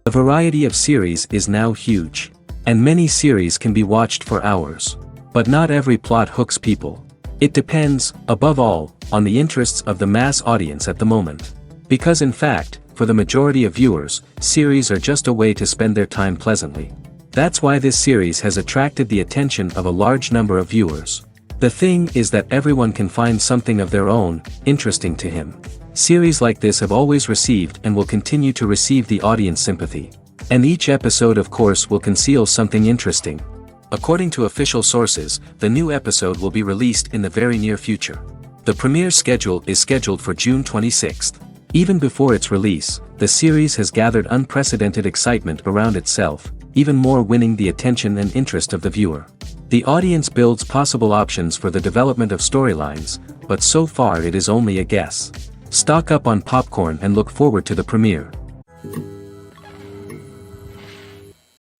The variety of series is now huge. And many series can be watched for hours. But not every plot hooks people. It depends, above all, on the interests of the mass audience at the moment. Because in fact, for the majority of viewers, series are just a way to spend their time pleasantly. That's why this series has attracted the attention of a large number of viewers. The thing is that everyone can find something of their own, interesting to him. Series like this have always received and will continue to receive the audience sympathy. And each episode of course will conceal something interesting. According to official sources, the new episode will be released in the very near future. The premiere schedule is scheduled for June 26th. Even before its release, the series has gathered unprecedented excitement around itself, even more winning the attention and interest of the viewer. The audience builds possible options for the development of storylines, but so far it is only a guess. Stock up on popcorn and look forward to the premiere.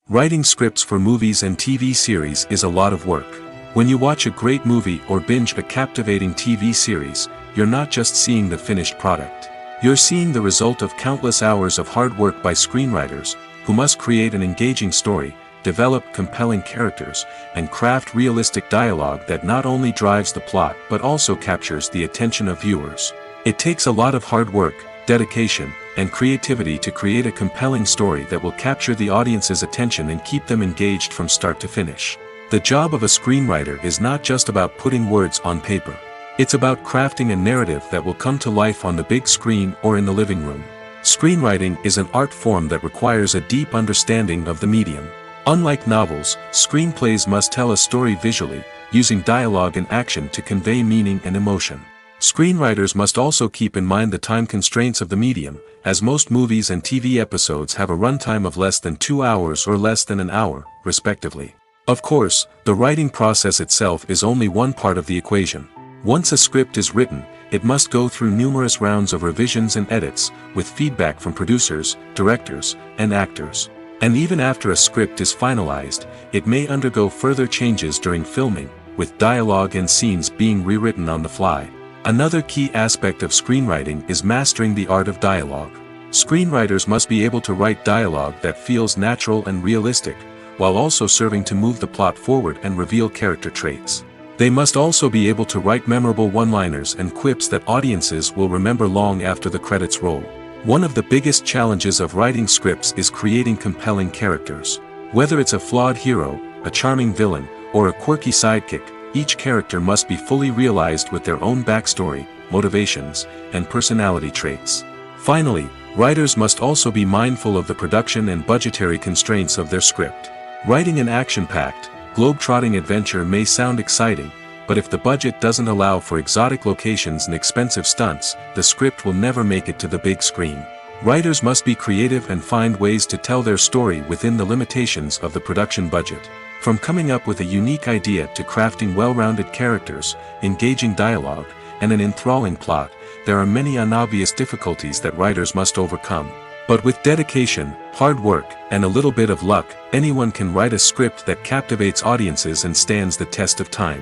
Writing scripts for movies and TV series is a lot of work. When you watch a great movie or binge a captivating TV series, you're not just seeing the finished product. You're seeing the result of countless hours of hard work by screenwriters, who must create an engaging story, develop compelling characters, and craft realistic dialogue that not only drives the plot but also captures the attention of viewers. It takes a lot of hard work, dedication, and creativity to create a compelling story that will capture the audience's attention and keep them engaged from start to finish. The job of a screenwriter is not just about putting words on paper. It's about crafting a narrative that will come to life on the big screen or in the living room. Screenwriting is an art form that requires a deep understanding of the medium. Unlike novels, screenplays must tell a story visually, using dialogue and action to convey meaning and emotion. Screenwriters must also keep in mind the time constraints of the medium, as most movies and TV episodes have a runtime of less than 2 hours or less than an hour, respectively. Of course, the writing process itself is only one part of the equation. Once a script is written, it must go through numerous rounds of revisions and edits, with feedback from producers, directors, and actors. And even after a script is finalized, it may undergo further changes during filming, with dialogue and scenes being rewritten on the fly. Another key aspect of screenwriting is mastering the art of dialogue. Screenwriters must be able to write dialogue that feels natural and realistic, while also serving to move the plot forward and reveal character traits. They must also be able to write memorable one-liners and quips that audiences will remember long after the credits roll. One of the biggest challenges of writing scripts is creating compelling characters. Whether it's a flawed hero, a charming villain, or a quirky sidekick, each character must be fully realized with their own backstory, motivations, and personality traits. Finally, writers must also be mindful of the production and budgetary constraints of their script. Writing an action-packed, globe-trotting adventure may sound exciting, but if the budget doesn't allow for exotic locations and expensive stunts, the script will never make it to the big screen. Writers must be creative and find ways to tell their story within the limitations of the production budget. From coming up with a unique idea to crafting well-rounded characters, engaging dialogue, and an enthralling plot, there are many unobvious difficulties that writers must overcome. But with dedication, hard work, and a little bit of luck, anyone can write a script that captivates audiences and stands the test of time.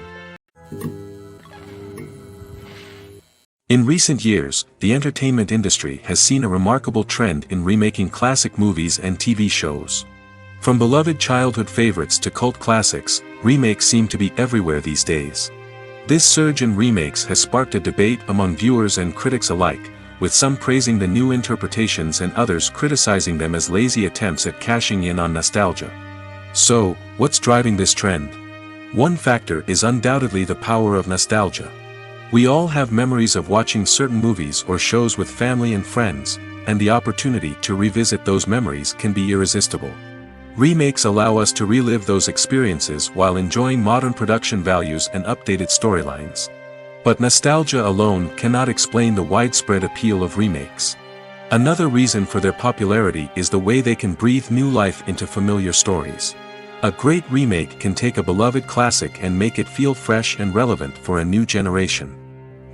In recent years, the entertainment industry has seen a remarkable trend in remaking classic movies and TV shows. From beloved childhood favorites to cult classics, remakes seem to be everywhere these days. This surge in remakes has sparked a debate among viewers and critics alike, with some praising the new interpretations and others criticizing them as lazy attempts at cashing in on nostalgia. So, what's driving this trend? One factor is undoubtedly the power of nostalgia. We all have memories of watching certain movies or shows with family and friends, and the opportunity to revisit those memories can be irresistible. Remakes allow us to relive those experiences while enjoying modern production values and updated storylines. But nostalgia alone cannot explain the widespread appeal of remakes. Another reason for their popularity is the way they can breathe new life into familiar stories. A great remake can take a beloved classic and make it feel fresh and relevant for a new generation.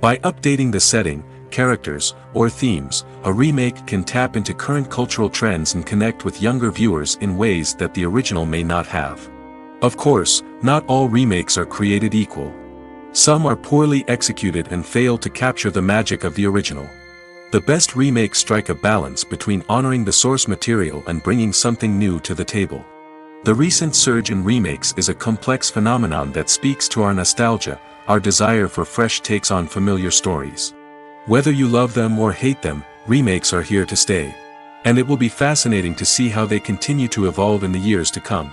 By updating the setting, characters, or themes, a remake can tap into current cultural trends and connect with younger viewers in ways that the original may not have. Of course, not all remakes are created equal. Some are poorly executed and fail to capture the magic of the original. The best remakes strike a balance between honoring the source material and bringing something new to the table. The recent surge in remakes is a complex phenomenon that speaks to our nostalgia, our desire for fresh takes on familiar stories. Whether you love them or hate them, remakes are here to stay. And it will be fascinating to see how they continue to evolve in the years to come.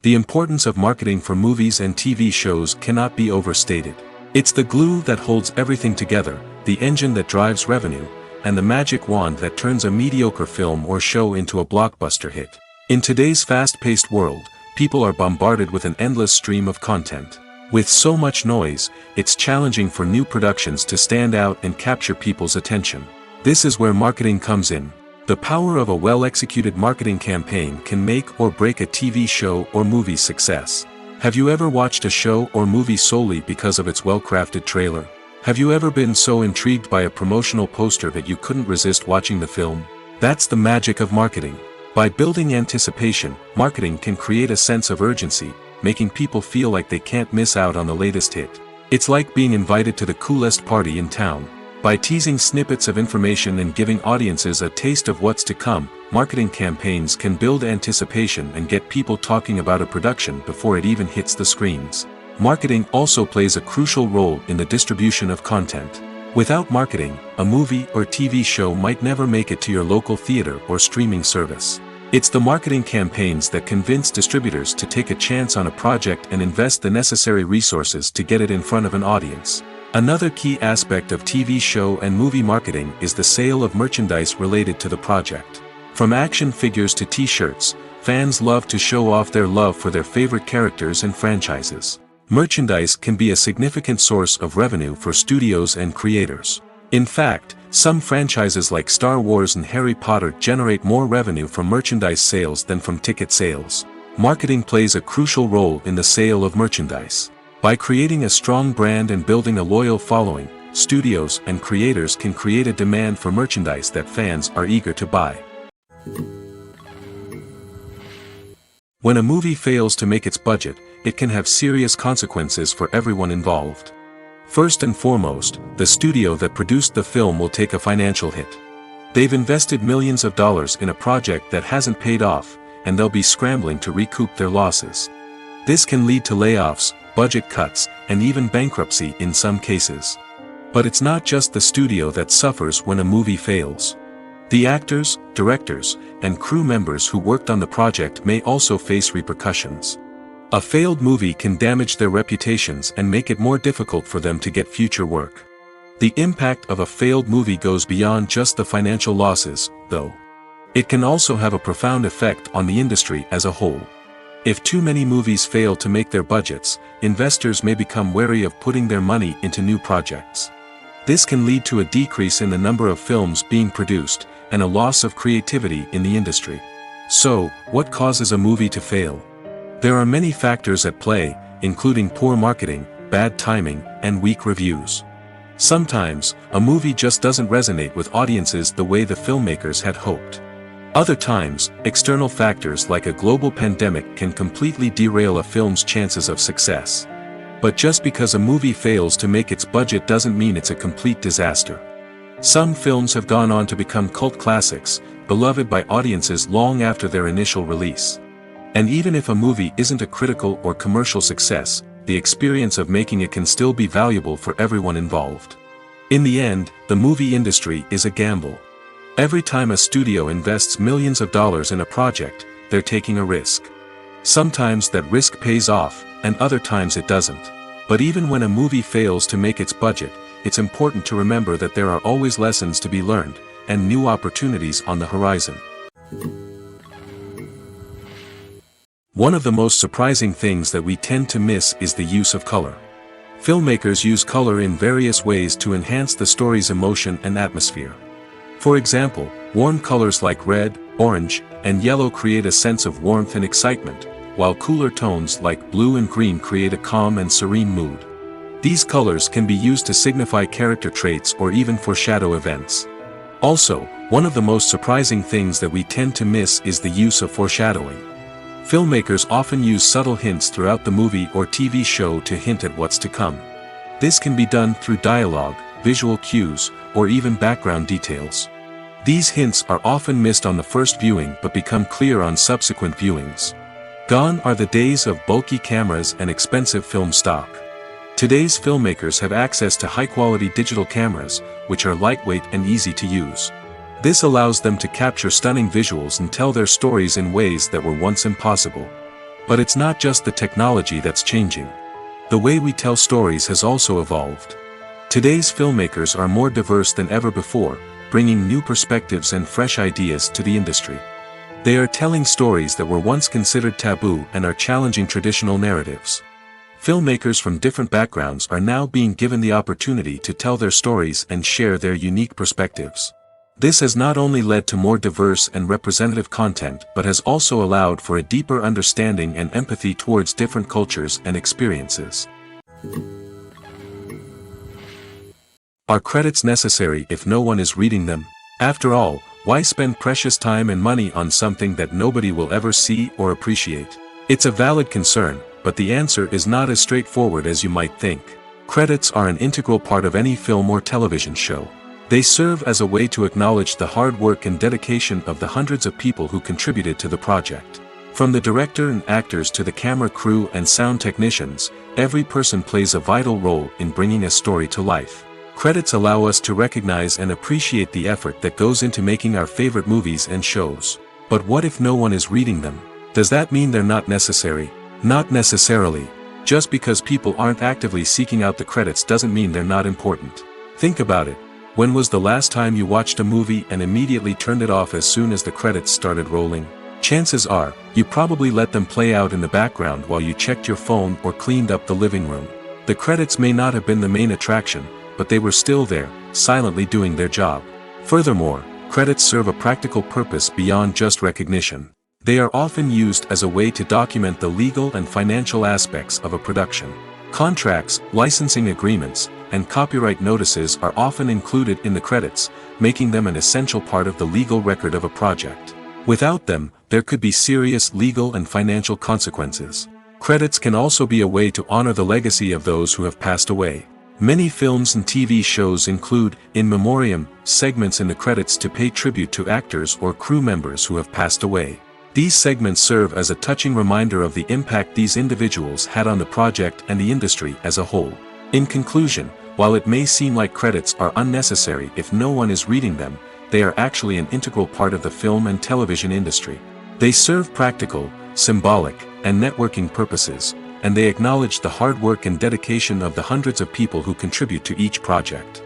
The importance of marketing for movies and TV shows cannot be overstated. It's the glue that holds everything together, the engine that drives revenue, and the magic wand that turns a mediocre film or show into a blockbuster hit. In today's fast-paced world, people are bombarded with an endless stream of content. With so much noise, it's challenging for new productions to stand out and capture people's attention. This is where marketing comes in. The power of a well-executed marketing campaign can make or break a TV show or movie's success. Have you ever watched a show or movie solely because of its well-crafted trailer? Have you ever been so intrigued by a promotional poster that you couldn't resist watching the film? That's the magic of marketing. By building anticipation, marketing can create a sense of urgency, making people feel like they can't miss out on the latest hit. It's like being invited to the coolest party in town. By teasing snippets of information and giving audiences a taste of what's to come, marketing campaigns can build anticipation and get people talking about a production before it even hits the screens. Marketing also plays a crucial role in the distribution of content. Without marketing, a movie or TV show might never make it to your local theater or streaming service. It's the marketing campaigns that convince distributors to take a chance on a project and invest the necessary resources to get it in front of an audience. Another key aspect of TV show and movie marketing is the sale of merchandise related to the project. From action figures to t-shirts, fans love to show off their love for their favorite characters and franchises. Merchandise can be a significant source of revenue for studios and creators. In fact, some franchises like Star Wars and Harry Potter generate more revenue from merchandise sales than from ticket sales. Marketing plays a crucial role in the sale of merchandise. By creating a strong brand and building a loyal following, studios and creators can create a demand for merchandise that fans are eager to buy. When a movie fails to make its budget, it can have serious consequences for everyone involved. First and foremost, the studio that produced the film will take a financial hit. They've invested millions of dollars in a project that hasn't paid off, and they'll be scrambling to recoup their losses. This can lead to layoffs, budget cuts, and even bankruptcy in some cases. But it's not just the studio that suffers when a movie fails. The actors, directors, and crew members who worked on the project may also face repercussions. A failed movie can damage their reputations and make it more difficult for them to get future work. The impact of a failed movie goes beyond just the financial losses, though. It can also have a profound effect on the industry as a whole. If too many movies fail to make their budgets, investors may become wary of putting their money into new projects. This can lead to a decrease in the number of films being produced, and a loss of creativity in the industry. So, what causes a movie to fail? There are many factors at play, including poor marketing, bad timing, and weak reviews. Sometimes, a movie just doesn't resonate with audiences the way the filmmakers had hoped. Other times, external factors like a global pandemic can completely derail a film's chances of success. But just because a movie fails to make its budget doesn't mean it's a complete disaster. Some films have gone on to become cult classics, beloved by audiences long after their initial release. And even if a movie isn't a critical or commercial success, the experience of making it can still be valuable for everyone involved. In the end, the movie industry is a gamble. Every time a studio invests millions of dollars in a project, they're taking a risk. Sometimes that risk pays off, and other times it doesn't. But even when a movie fails to make its budget, it's important to remember that there are always lessons to be learned, and new opportunities on the horizon. One of the most surprising things that we tend to miss is the use of color. Filmmakers use color in various ways to enhance the story's emotion and atmosphere. For example, warm colors like red, orange, and yellow create a sense of warmth and excitement, while cooler tones like blue and green create a calm and serene mood. These colors can be used to signify character traits or even foreshadow events. Also, one of the most surprising things that we tend to miss is the use of foreshadowing. Filmmakers often use subtle hints throughout the movie or TV show to hint at what's to come. This can be done through dialogue, visual cues, or even background details. These hints are often missed on the first viewing but become clear on subsequent viewings. Gone are the days of bulky cameras and expensive film stock. Today's filmmakers have access to high-quality digital cameras, which are lightweight and easy to use. This allows them to capture stunning visuals and tell their stories in ways that were once impossible. But it's not just the technology that's changing. The way we tell stories has also evolved. Today's filmmakers are more diverse than ever before, bringing new perspectives and fresh ideas to the industry. They are telling stories that were once considered taboo and are challenging traditional narratives. Filmmakers from different backgrounds are now being given the opportunity to tell their stories and share their unique perspectives. This has not only led to more diverse and representative content but has also allowed for a deeper understanding and empathy towards different cultures and experiences. Are credits necessary if no one is reading them? After all, why spend precious time and money on something that nobody will ever see or appreciate? It's a valid concern, but the answer is not as straightforward as you might think. Credits are an integral part of any film or television show. They serve as a way to acknowledge the hard work and dedication of the hundreds of people who contributed to the project. From the director and actors to the camera crew and sound technicians, every person plays a vital role in bringing a story to life. Credits allow us to recognize and appreciate the effort that goes into making our favorite movies and shows. But what if no one is reading them? Does that mean they're not necessary? Not necessarily. Just because people aren't actively seeking out the credits doesn't mean they're not important. Think about it. When was the last time you watched a movie and immediately turned it off as soon as the credits started rolling? Chances are, you probably let them play out in the background while you checked your phone or cleaned up the living room. The credits may not have been the main attraction, but they were still there, silently doing their job. Furthermore, credits serve a practical purpose beyond just recognition. They are often used as a way to document the legal and financial aspects of a production. Contracts, licensing agreements, and copyright notices are often included in the credits, making them an essential part of the legal record of a project. Without them, there could be serious legal and financial consequences. Credits can also be a way to honor the legacy of those who have passed away. Many films and TV shows include, in memoriam, segments in the credits to pay tribute to actors or crew members who have passed away. These segments serve as a touching reminder of the impact these individuals had on the project and the industry as a whole. In conclusion, while it may seem like credits are unnecessary if no one is reading them, they are actually an integral part of the film and television industry. They serve practical, symbolic, and networking purposes, and they acknowledge the hard work and dedication of the hundreds of people who contribute to each project.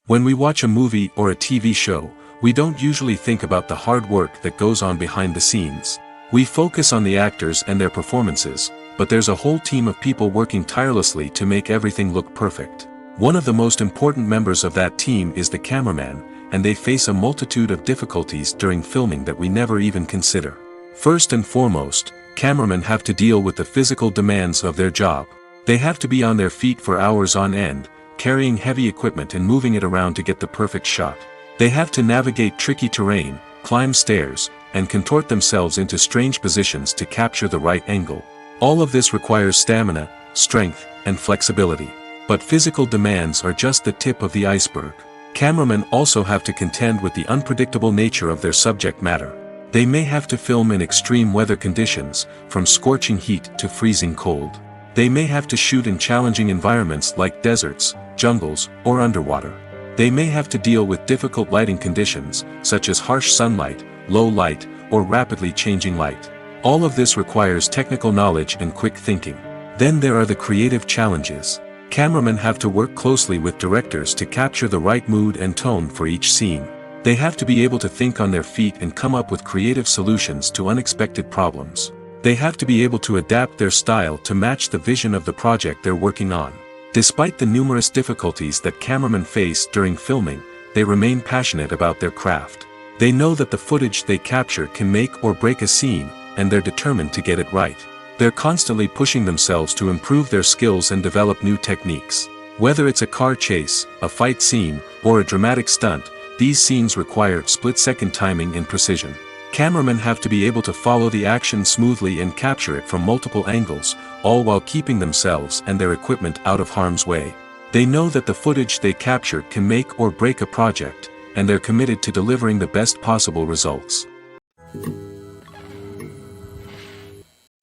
When we watch a movie or a TV show, we don't usually think about the hard work that goes on behind the scenes. We focus on the actors and their performances, but there's a whole team of people working tirelessly to make everything look perfect. One of the most important members of that team is the cameraman, and they face a multitude of difficulties during filming that we never even consider. First and foremost, cameramen have to deal with the physical demands of their job. They have to be on their feet for hours on end, carrying heavy equipment and moving it around to get the perfect shot. They have to navigate tricky terrain, climb stairs, and contort themselves into strange positions to capture the right angle. All of this requires stamina, strength, and flexibility. But physical demands are just the tip of the iceberg. Cameramen also have to contend with the unpredictable nature of their subject matter. They may have to film in extreme weather conditions, from scorching heat to freezing cold. They may have to shoot in challenging environments like deserts, jungles, or underwater. They may have to deal with difficult lighting conditions, such as harsh sunlight, low light, or rapidly changing light. All of this requires technical knowledge and quick thinking. Then there are the creative challenges. Cameramen have to work closely with directors to capture the right mood and tone for each scene. They have to be able to think on their feet and come up with creative solutions to unexpected problems. They have to be able to adapt their style to match the vision of the project they're working on. Despite the numerous difficulties that cameramen face during filming, they remain passionate about their craft. They know that the footage they capture can make or break a scene, and they're determined to get it right. They're constantly pushing themselves to improve their skills and develop new techniques. Whether it's a car chase, a fight scene, or a dramatic stunt, these scenes require split-second timing and precision. Cameramen have to be able to follow the action smoothly and capture it from multiple angles, all while keeping themselves and their equipment out of harm's way. They know that the footage they capture can make or break a project, and they're committed to delivering the best possible results.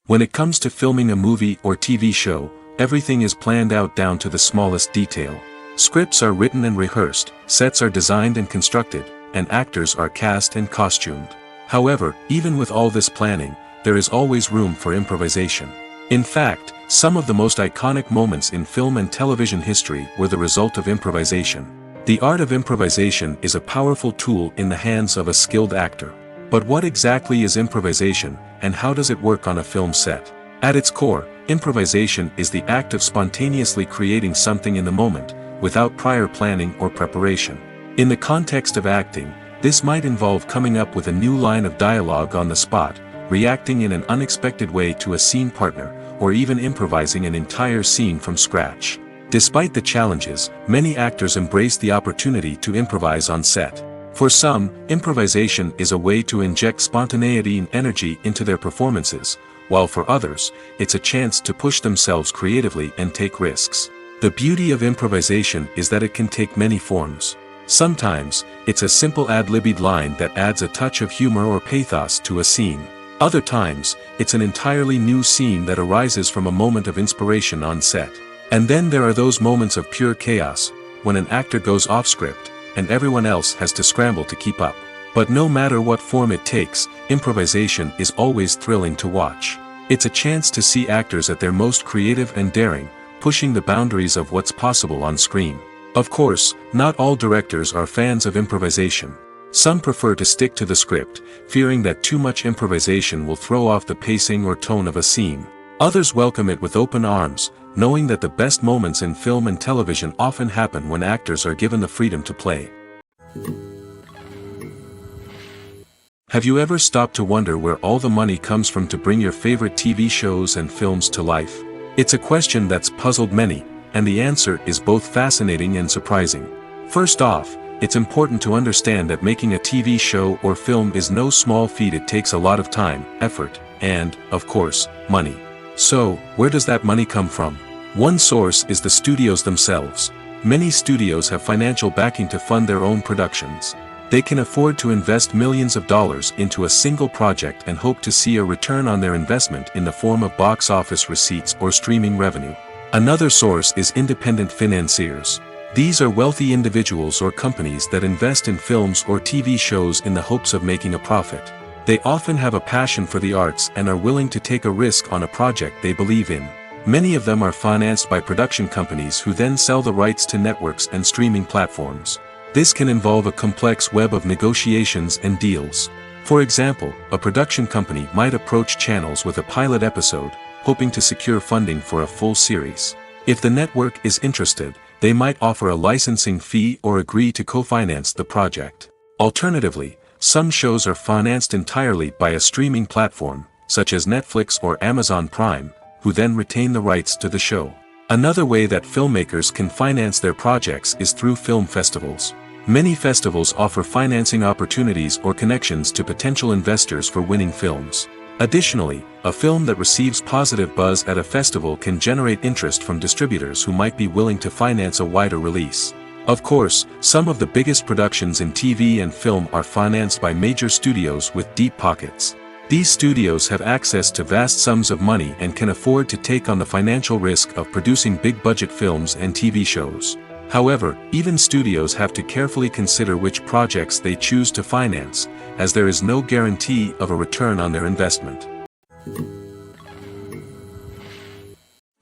When it comes to filming a movie or TV show, everything is planned out down to the smallest detail. Scripts are written and rehearsed, sets are designed and constructed, and actors are cast and costumed. However, even with all this planning, there is always room for improvisation. In fact, some of the most iconic moments in film and television history were the result of improvisation. The art of improvisation is a powerful tool in the hands of a skilled actor. But what exactly is improvisation, and how does it work on a film set? At its core, improvisation is the act of spontaneously creating something in the moment, without prior planning or preparation. In the context of acting, this might involve coming up with a new line of dialogue on the spot, reacting in an unexpected way to a scene partner, or even improvising an entire scene from scratch. Despite the challenges, many actors embrace the opportunity to improvise on set. For some, improvisation is a way to inject spontaneity and energy into their performances, while for others, it's a chance to push themselves creatively and take risks. The beauty of improvisation is that it can take many forms. Sometimes, it's a simple ad-libbed line that adds a touch of humor or pathos to a scene. Other times, it's an entirely new scene that arises from a moment of inspiration on set. And then there are those moments of pure chaos, when an actor goes off script, and everyone else has to scramble to keep up. But no matter what form it takes, improvisation is always thrilling to watch. It's a chance to see actors at their most creative and daring, pushing the boundaries of what's possible on screen. Of course, not all directors are fans of improvisation. Some prefer to stick to the script, fearing that too much improvisation will throw off the pacing or tone of a scene. Others welcome it with open arms, knowing that the best moments in film and television often happen when actors are given the freedom to play. Have you ever stopped to wonder where all the money comes from to bring your favorite TV shows and films to life? It's a question that's puzzled many, and the answer is both fascinating and surprising. First off, it's important to understand that making a TV show or film is no small feat. It takes a lot of time, effort, and, of course, money. So, where does that money come from? One source is the studios themselves. Many studios have financial backing to fund their own productions. They can afford to invest millions of dollars into a single project and hope to see a return on their investment in the form of box office receipts or streaming revenue. Another source is independent financiers. These are wealthy individuals or companies that invest in films or TV shows in the hopes of making a profit. They often have a passion for the arts and are willing to take a risk on a project they believe in. Many of them are financed by production companies who then sell the rights to networks and streaming platforms. This can involve a complex web of negotiations and deals. For example, a production company might approach channels with a pilot episode, hoping to secure funding for a full series. If the network is interested, they might offer a licensing fee or agree to co-finance the project. Alternatively, some shows are financed entirely by a streaming platform, such as Netflix or Amazon Prime, who then retain the rights to the show. Another way that filmmakers can finance their projects is through film festivals. Many festivals offer financing opportunities or connections to potential investors for winning films. Additionally, a film that receives positive buzz at a festival can generate interest from distributors who might be willing to finance a wider release. Of course, some of the biggest productions in TV and film are financed by major studios with deep pockets. These studios have access to vast sums of money and can afford to take on the financial risk of producing big-budget films and TV shows. However, even studios have to carefully consider which projects they choose to finance, as there is no guarantee of a return on their investment.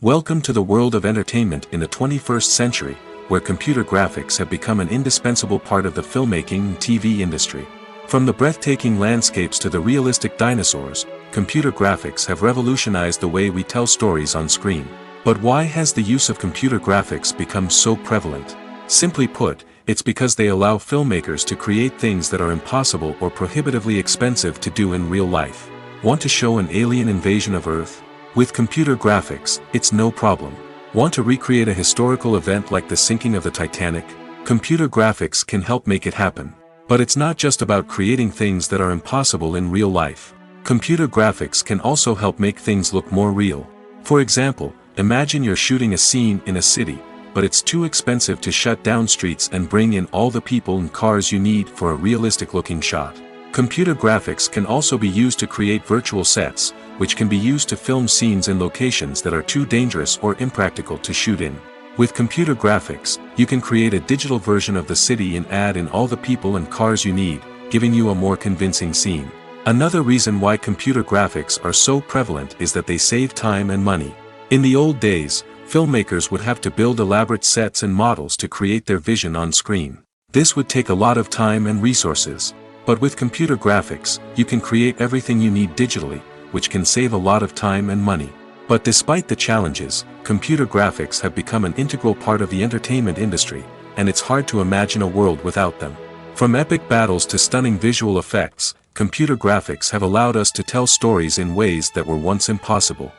Welcome to the world of entertainment in the 21st century, where computer graphics have become an indispensable part of the filmmaking and TV industry. From the breathtaking landscapes to the realistic dinosaurs, computer graphics have revolutionized the way we tell stories on screen. But why has the use of computer graphics become so prevalent? Simply put, it's because they allow filmmakers to create things that are impossible or prohibitively expensive to do in real life. Want to show an alien invasion of Earth? With computer graphics, it's no problem. Want to recreate a historical event like the sinking of the Titanic? Computer graphics can help make it happen. But it's not just about creating things that are impossible in real life. Computer graphics can also help make things look more real. For example, imagine you're shooting a scene in a city, but it's too expensive to shut down streets and bring in all the people and cars you need for a realistic-looking shot. Computer graphics can also be used to create virtual sets, which can be used to film scenes in locations that are too dangerous or impractical to shoot in. With computer graphics, you can create a digital version of the city and add in all the people and cars you need, giving you a more convincing scene. Another reason why computer graphics are so prevalent is that they save time and money. In the old days, filmmakers would have to build elaborate sets and models to create their vision on screen. This would take a lot of time and resources. But with computer graphics, you can create everything you need digitally, which can save a lot of time and money. But despite the challenges, computer graphics have become an integral part of the entertainment industry, and it's hard to imagine a world without them. From epic battles to stunning visual effects, computer graphics have allowed us to tell stories in ways that were once impossible.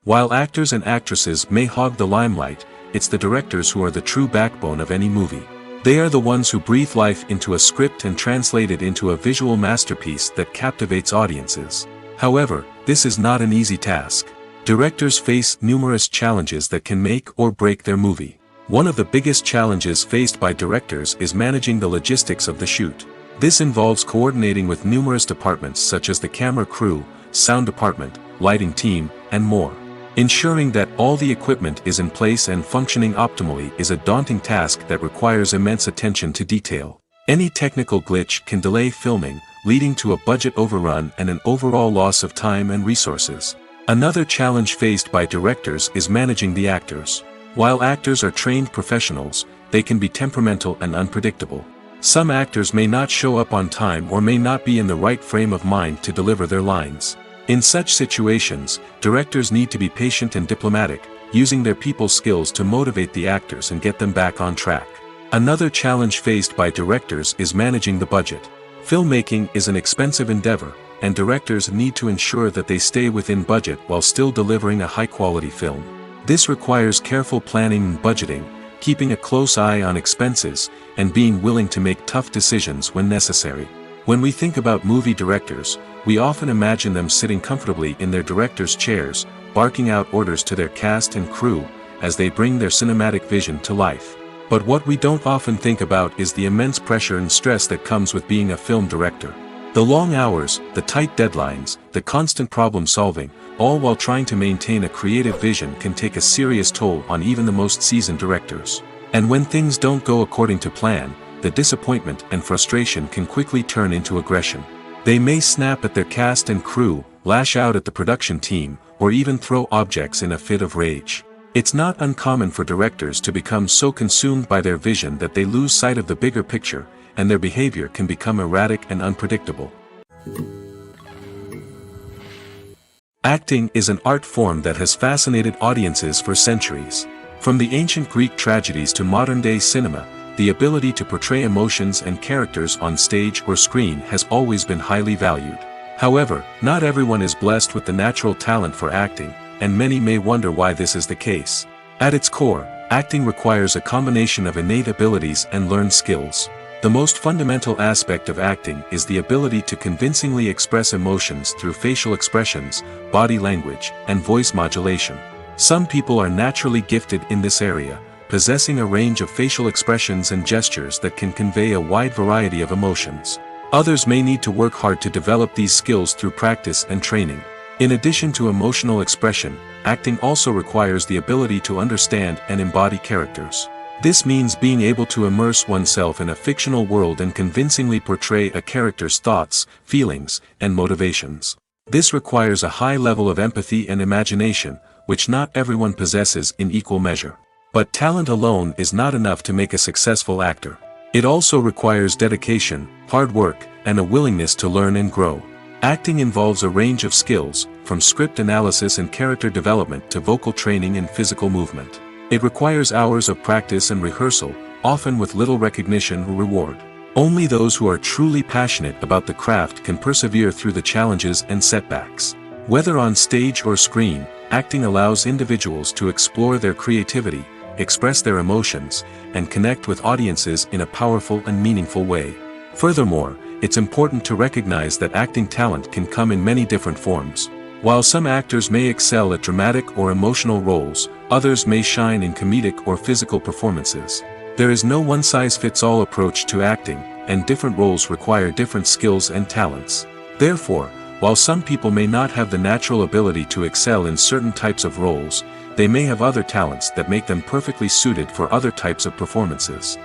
While actors and actresses may hog the limelight, it's the directors who are the true backbone of any movie. They are the ones who breathe life into a script and translate it into a visual masterpiece that captivates audiences. However, this is not an easy task. Directors face numerous challenges that can make or break their movie. One of the biggest challenges faced by directors is managing the logistics of the shoot. This involves coordinating with numerous departments such as the camera crew, sound department, lighting team, and more. Ensuring that all the equipment is in place and functioning optimally is a daunting task that requires immense attention to detail. Any technical glitch can delay filming, leading to a budget overrun and an overall loss of time and resources. Another challenge faced by directors is managing the actors. While actors are trained professionals, they can be temperamental and unpredictable. Some actors may not show up on time or may not be in the right frame of mind to deliver their lines. In such situations, directors need to be patient and diplomatic, using their people skills to motivate the actors and get them back on track. Another challenge faced by directors is managing the budget. Filmmaking is an expensive endeavor, and directors need to ensure that they stay within budget while still delivering a high-quality film. This requires careful planning and budgeting, keeping a close eye on expenses, and being willing to make tough decisions when necessary. When we think about movie directors, we often imagine them sitting comfortably in their director's chairs, barking out orders to their cast and crew, as they bring their cinematic vision to life. But what we don't often think about is the immense pressure and stress that comes with being a film director. The long hours, the tight deadlines, the constant problem solving, all while trying to maintain a creative vision can take a serious toll on even the most seasoned directors. And when things don't go according to plan, the disappointment and frustration can quickly turn into aggression. They may snap at their cast and crew, lash out at the production team, or even throw objects in a fit of rage. It's not uncommon for directors to become so consumed by their vision that they lose sight of the bigger picture, and their behavior can become erratic and unpredictable. Acting is an art form that has fascinated audiences for centuries. From the ancient Greek tragedies to modern-day cinema, the ability to portray emotions and characters on stage or screen has always been highly valued. However, not everyone is blessed with the natural talent for acting, and many may wonder why this is the case. At its core, acting requires a combination of innate abilities and learned skills. The most fundamental aspect of acting is the ability to convincingly express emotions through facial expressions, body language, and voice modulation. Some people are naturally gifted in this area, possessing a range of facial expressions and gestures that can convey a wide variety of emotions. Others may need to work hard to develop these skills through practice and training. In addition to emotional expression, acting also requires the ability to understand and embody characters. This means being able to immerse oneself in a fictional world and convincingly portray a character's thoughts, feelings, and motivations. This requires a high level of empathy and imagination, which not everyone possesses in equal measure. But talent alone is not enough to make a successful actor. It also requires dedication, hard work, and a willingness to learn and grow. Acting involves a range of skills, from script analysis and character development to vocal training and physical movement. It requires hours of practice and rehearsal, often with little recognition or reward. Only those who are truly passionate about the craft can persevere through the challenges and setbacks. Whether on stage or screen, acting allows individuals to explore their creativity, express their emotions, and connect with audiences in a powerful and meaningful way. Furthermore, it's important to recognize that acting talent can come in many different forms. While some actors may excel at dramatic or emotional roles, others may shine in comedic or physical performances. There is no one-size-fits-all approach to acting, and different roles require different skills and talents. Therefore, while some people may not have the natural ability to excel in certain types of roles, they may have other talents that make them perfectly suited for other types of performances.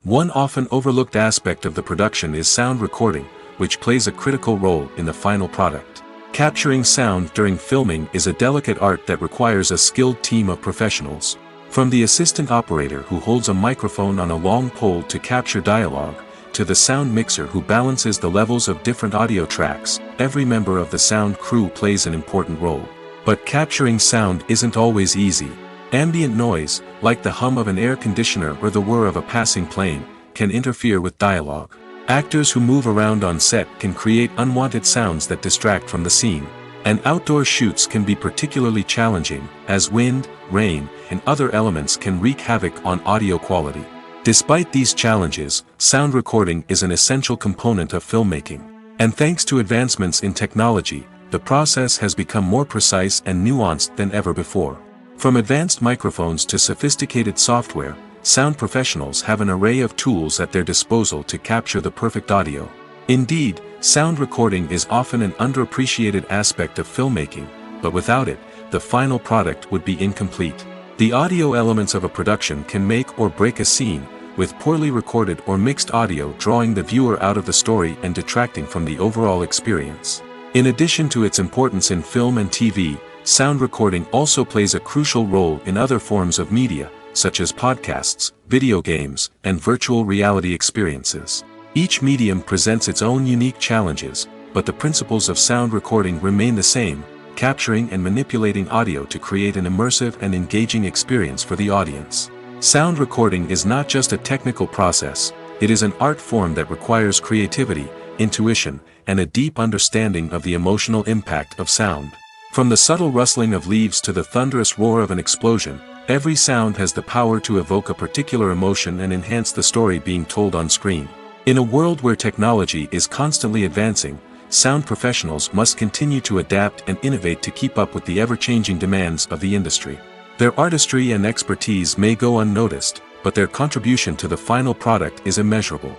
One often overlooked aspect of the production is sound recording, which plays a critical role in the final product. Capturing sound during filming is a delicate art that requires a skilled team of professionals. From the assistant operator who holds a microphone on a long pole to capture dialogue, to the sound mixer who balances the levels of different audio tracks, every member of the sound crew plays an important role. But capturing sound isn't always easy. Ambient noise, like the hum of an air conditioner or the whir of a passing plane, can interfere with dialogue. Actors who move around on set can create unwanted sounds that distract from the scene. And outdoor shoots can be particularly challenging, as wind, rain, and other elements can wreak havoc on audio quality. Despite these challenges, sound recording is an essential component of filmmaking. And thanks to advancements in technology, the process has become more precise and nuanced than ever before. From advanced microphones to sophisticated software, sound professionals have an array of tools at their disposal to capture the perfect audio. Indeed, sound recording is often an underappreciated aspect of filmmaking, but without it, the final product would be incomplete. The audio elements of a production can make or break a scene, with poorly recorded or mixed audio drawing the viewer out of the story and detracting from the overall experience. In addition to its importance in film and TV, sound recording also plays a crucial role in other forms of media, such as podcasts, video games, and virtual reality experiences. Each medium presents its own unique challenges, but the principles of sound recording remain the same, capturing and manipulating audio to create an immersive and engaging experience for the audience. Sound recording is not just a technical process, it is an art form that requires creativity, intuition, and a deep understanding of the emotional impact of sound. From the subtle rustling of leaves to the thunderous roar of an explosion, every sound has the power to evoke a particular emotion and enhance the story being told on screen. In a world where technology is constantly advancing, sound professionals must continue to adapt and innovate to keep up with the ever-changing demands of the industry. Their artistry and expertise may go unnoticed, but their contribution to the final product is immeasurable.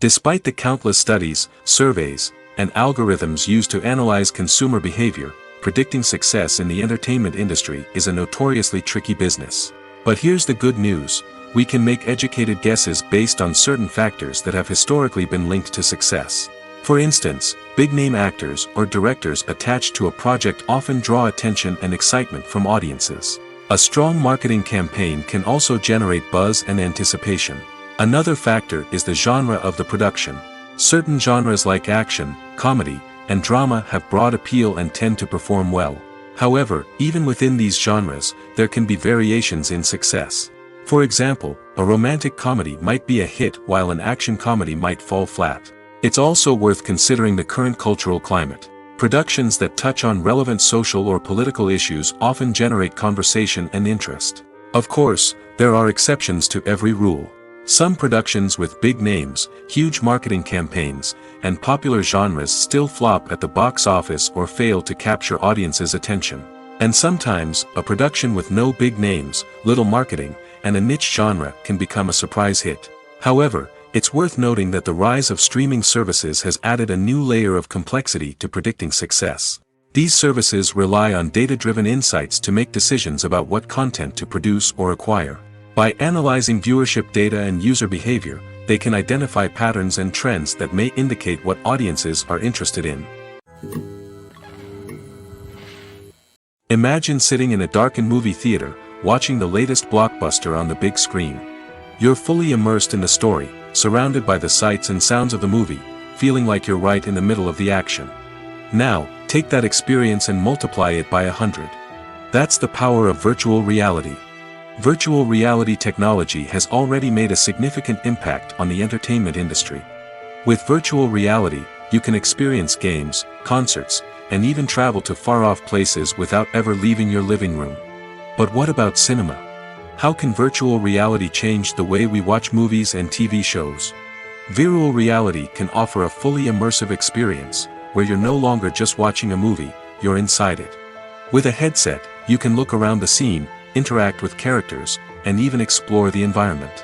Despite the countless studies, surveys, and algorithms used to analyze consumer behavior, predicting success in the entertainment industry is a notoriously tricky business. But here's the good news: we can make educated guesses based on certain factors that have historically been linked to success. For instance, big-name actors or directors attached to a project often draw attention and excitement from audiences. A strong marketing campaign can also generate buzz and anticipation. Another factor is the genre of the production. Certain genres like action, comedy, and drama have broad appeal and tend to perform well. However, even within these genres, there can be variations in success. For example, a romantic comedy might be a hit while an action comedy might fall flat. It's also worth considering the current cultural climate. Productions that touch on relevant social or political issues often generate conversation and interest. Of course, there are exceptions to every rule. Some productions with big names, huge marketing campaigns, and popular genres still flop at the box office or fail to capture audiences' attention. And sometimes, a production with no big names, little marketing, and a niche genre can become a surprise hit. However, it's worth noting that the rise of streaming services has added a new layer of complexity to predicting success. These services rely on data-driven insights to make decisions about what content to produce or acquire. By analyzing viewership data and user behavior, they can identify patterns and trends that may indicate what audiences are interested in. Imagine sitting in a darkened movie theater, watching the latest blockbuster on the big screen. You're fully immersed in the story, surrounded by the sights and sounds of the movie, feeling like you're right in the middle of the action. Now, take that experience and multiply it by 100. That's the power of virtual reality. Virtual reality technology has already made a significant impact on the entertainment industry. With virtual reality, you can experience games, concerts, and even travel to far-off places without ever leaving your living room. But what about cinema? How can virtual reality change the way we watch movies and TV shows? Virtual reality can offer a fully immersive experience, where you're no longer just watching a movie, you're inside it. With a headset, you can look around the scene, interact with characters, and even explore the environment.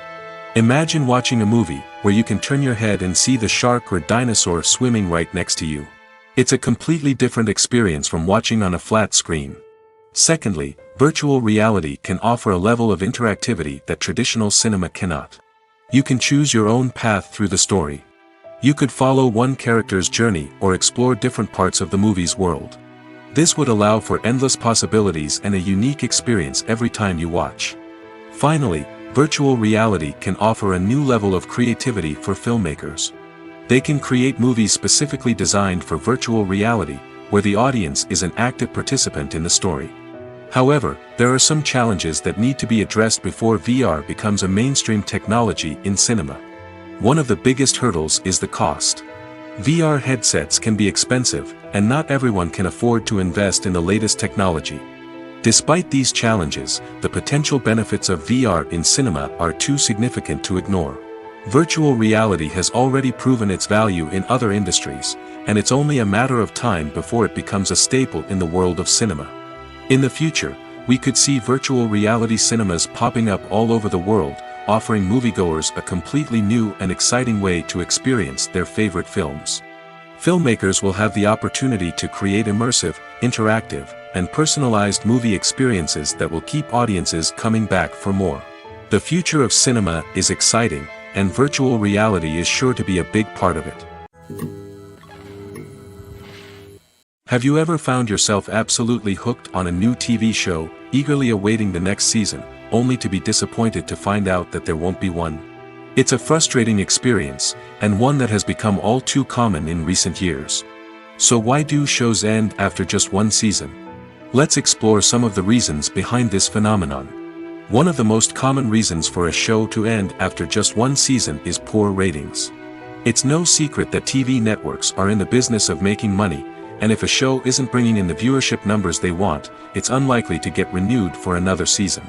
Imagine watching a movie, where you can turn your head and see the shark or dinosaur swimming right next to you. It's a completely different experience from watching on a flat screen. Secondly, virtual reality can offer a level of interactivity that traditional cinema cannot. You can choose your own path through the story. You could follow one character's journey or explore different parts of the movie's world. This would allow for endless possibilities and a unique experience every time you watch. Finally, virtual reality can offer a new level of creativity for filmmakers. They can create movies specifically designed for virtual reality, where the audience is an active participant in the story. However, there are some challenges that need to be addressed before VR becomes a mainstream technology in cinema. One of the biggest hurdles is the cost. VR headsets can be expensive, and not everyone can afford to invest in the latest technology. Despite these challenges, the potential benefits of VR in cinema are too significant to ignore. Virtual reality has already proven its value in other industries, and it's only a matter of time before it becomes a staple in the world of cinema. In the future, we could see virtual reality cinemas popping up all over the world, offering moviegoers a completely new and exciting way to experience their favorite films. Filmmakers will have the opportunity to create immersive, interactive, and personalized movie experiences that will keep audiences coming back for more. The future of cinema is exciting, and virtual reality is sure to be a big part of it. Have you ever found yourself absolutely hooked on a new TV show, eagerly awaiting the next season, only to be disappointed to find out that there won't be one? It's a frustrating experience, and one that has become all too common in recent years. So why do shows end after just one season? Let's explore some of the reasons behind this phenomenon. One of the most common reasons for a show to end after just one season is poor ratings. It's no secret that TV networks are in the business of making money, and if a show isn't bringing in the viewership numbers they want, it's unlikely to get renewed for another season.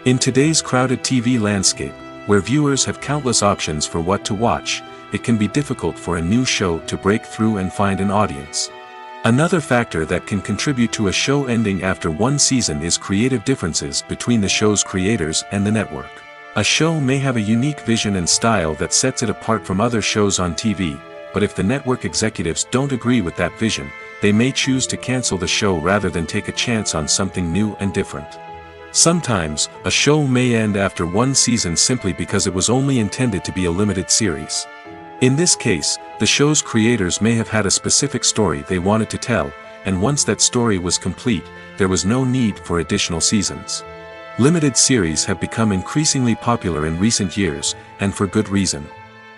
In today's crowded TV landscape, where viewers have countless options for what to watch, it can be difficult for a new show to break through and find an audience. Another factor that can contribute to a show ending after one season is creative differences between the show's creators and the network. A show may have a unique vision and style that sets it apart from other shows on TV, but if the network executives don't agree with that vision, they may choose to cancel the show rather than take a chance on something new and different. Sometimes, a show may end after one season simply because it was only intended to be a limited series. In this case, the show's creators may have had a specific story they wanted to tell, and once that story was complete, there was no need for additional seasons. Limited series have become increasingly popular in recent years, and for good reason.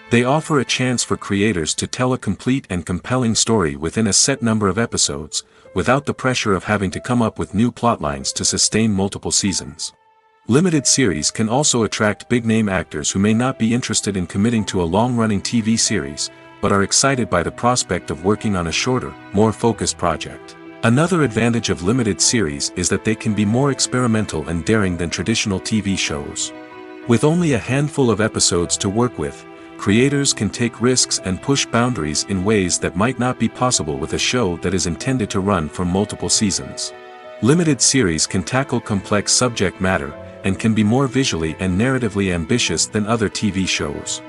They offer a chance for creators to tell a complete and compelling story within a set number of episodes, without the pressure of having to come up with new plotlines to sustain multiple seasons. Limited series can also attract big-name actors who may not be interested in committing to a long-running TV series, but are excited by the prospect of working on a shorter, more focused project. Another advantage of limited series is that they can be more experimental and daring than traditional TV shows. With only a handful of episodes to work with, creators can take risks and push boundaries in ways that might not be possible with a show that is intended to run for multiple seasons. Limited series can tackle complex subject matter, and can be more visually and narratively ambitious than other TV shows.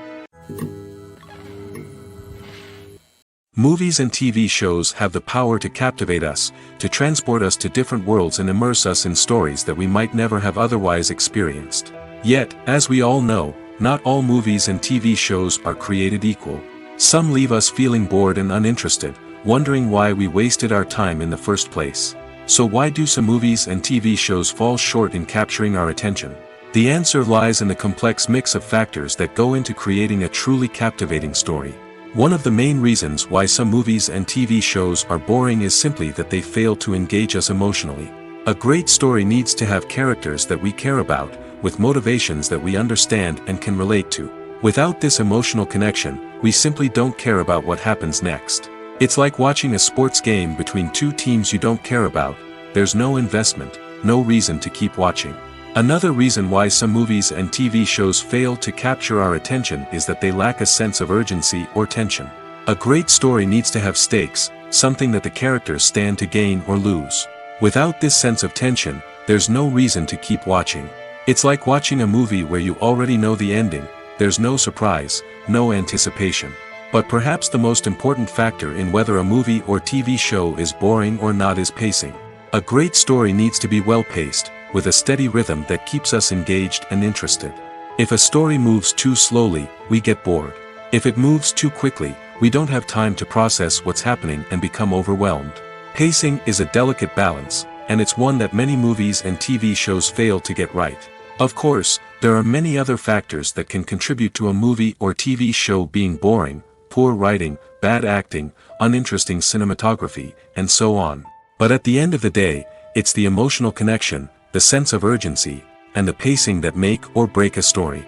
Movies and TV shows have the power to captivate us, to transport us to different worlds and immerse us in stories that we might never have otherwise experienced. Yet, as we all know, not all movies and TV shows are created equal. Some leave us feeling bored and uninterested, wondering why we wasted our time in the first place. So why do some movies and TV shows fall short in capturing our attention? The answer lies in the complex mix of factors that go into creating a truly captivating story. One of the main reasons why some movies and TV shows are boring is simply that they fail to engage us emotionally. A great story needs to have characters that we care about, with motivations that we understand and can relate to. Without this emotional connection, we simply don't care about what happens next. It's like watching a sports game between two teams you don't care about. There's no investment, no reason to keep watching. Another reason why some movies and TV shows fail to capture our attention is that they lack a sense of urgency or tension. A great story needs to have stakes, something that the characters stand to gain or lose. Without this sense of tension, there's no reason to keep watching. It's like watching a movie where you already know the ending. There's no surprise, no anticipation. But perhaps the most important factor in whether a movie or TV show is boring or not is pacing. A great story needs to be well-paced, with a steady rhythm that keeps us engaged and interested. If a story moves too slowly, we get bored. If it moves too quickly, we don't have time to process what's happening and become overwhelmed. Pacing is a delicate balance, and it's one that many movies and TV shows fail to get right. Of course, there are many other factors that can contribute to a movie or TV show being boring: poor writing, bad acting, uninteresting cinematography, and so on. But at the end of the day, it's the emotional connection, the sense of urgency, and the pacing that make or break a story.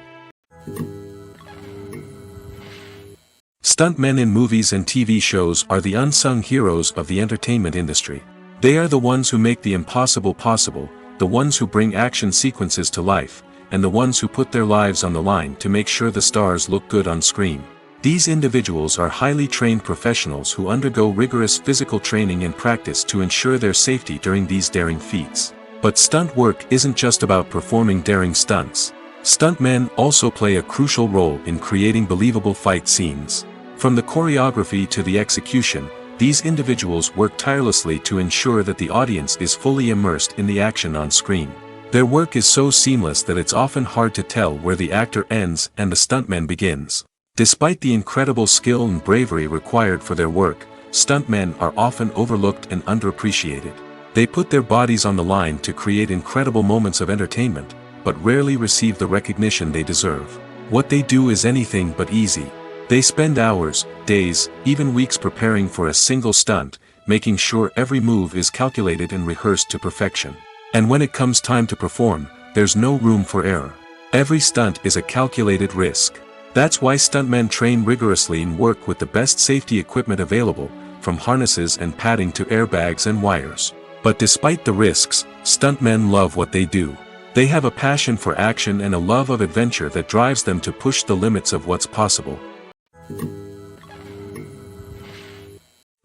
Stuntmen in movies and TV shows are the unsung heroes of the entertainment industry. They are the ones who make the impossible possible, the ones who bring action sequences to life, and the ones who put their lives on the line to make sure the stars look good on screen. These individuals are highly trained professionals who undergo rigorous physical training and practice to ensure their safety during these daring feats. But stunt work isn't just about performing daring stunts. Stuntmen also play a crucial role in creating believable fight scenes. From the choreography to the execution, these individuals work tirelessly to ensure that the audience is fully immersed in the action on screen. Their work is so seamless that it's often hard to tell where the actor ends and the stuntman begins. Despite the incredible skill and bravery required for their work, stuntmen are often overlooked and underappreciated. They put their bodies on the line to create incredible moments of entertainment, but rarely receive the recognition they deserve. What they do is anything but easy. They spend hours, days, even weeks preparing for a single stunt, making sure every move is calculated and rehearsed to perfection. And when it comes time to perform, there's no room for error. Every stunt is a calculated risk. That's why stuntmen train rigorously and work with the best safety equipment available, from harnesses and padding to airbags and wires. But despite the risks, stuntmen love what they do. They have a passion for action and a love of adventure that drives them to push the limits of what's possible.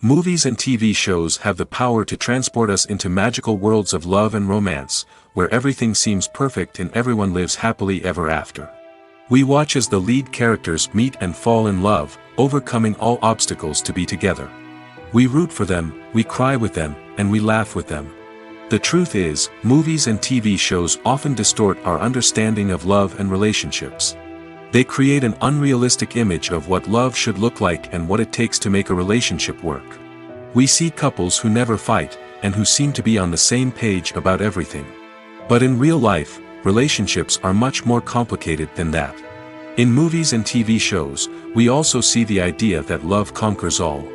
Movies and TV shows have the power to transport us into magical worlds of love and romance, where everything seems perfect and everyone lives happily ever after. We watch as the lead characters meet and fall in love, overcoming all obstacles to be together. We root for them, we cry with them, and we laugh with them. The truth is, movies and TV shows often distort our understanding of love and relationships. They create an unrealistic image of what love should look like and what it takes to make a relationship work. We see couples who never fight, and who seem to be on the same page about everything. But in real life, relationships are much more complicated than that. In movies and TV shows, we also see the idea that love conquers all.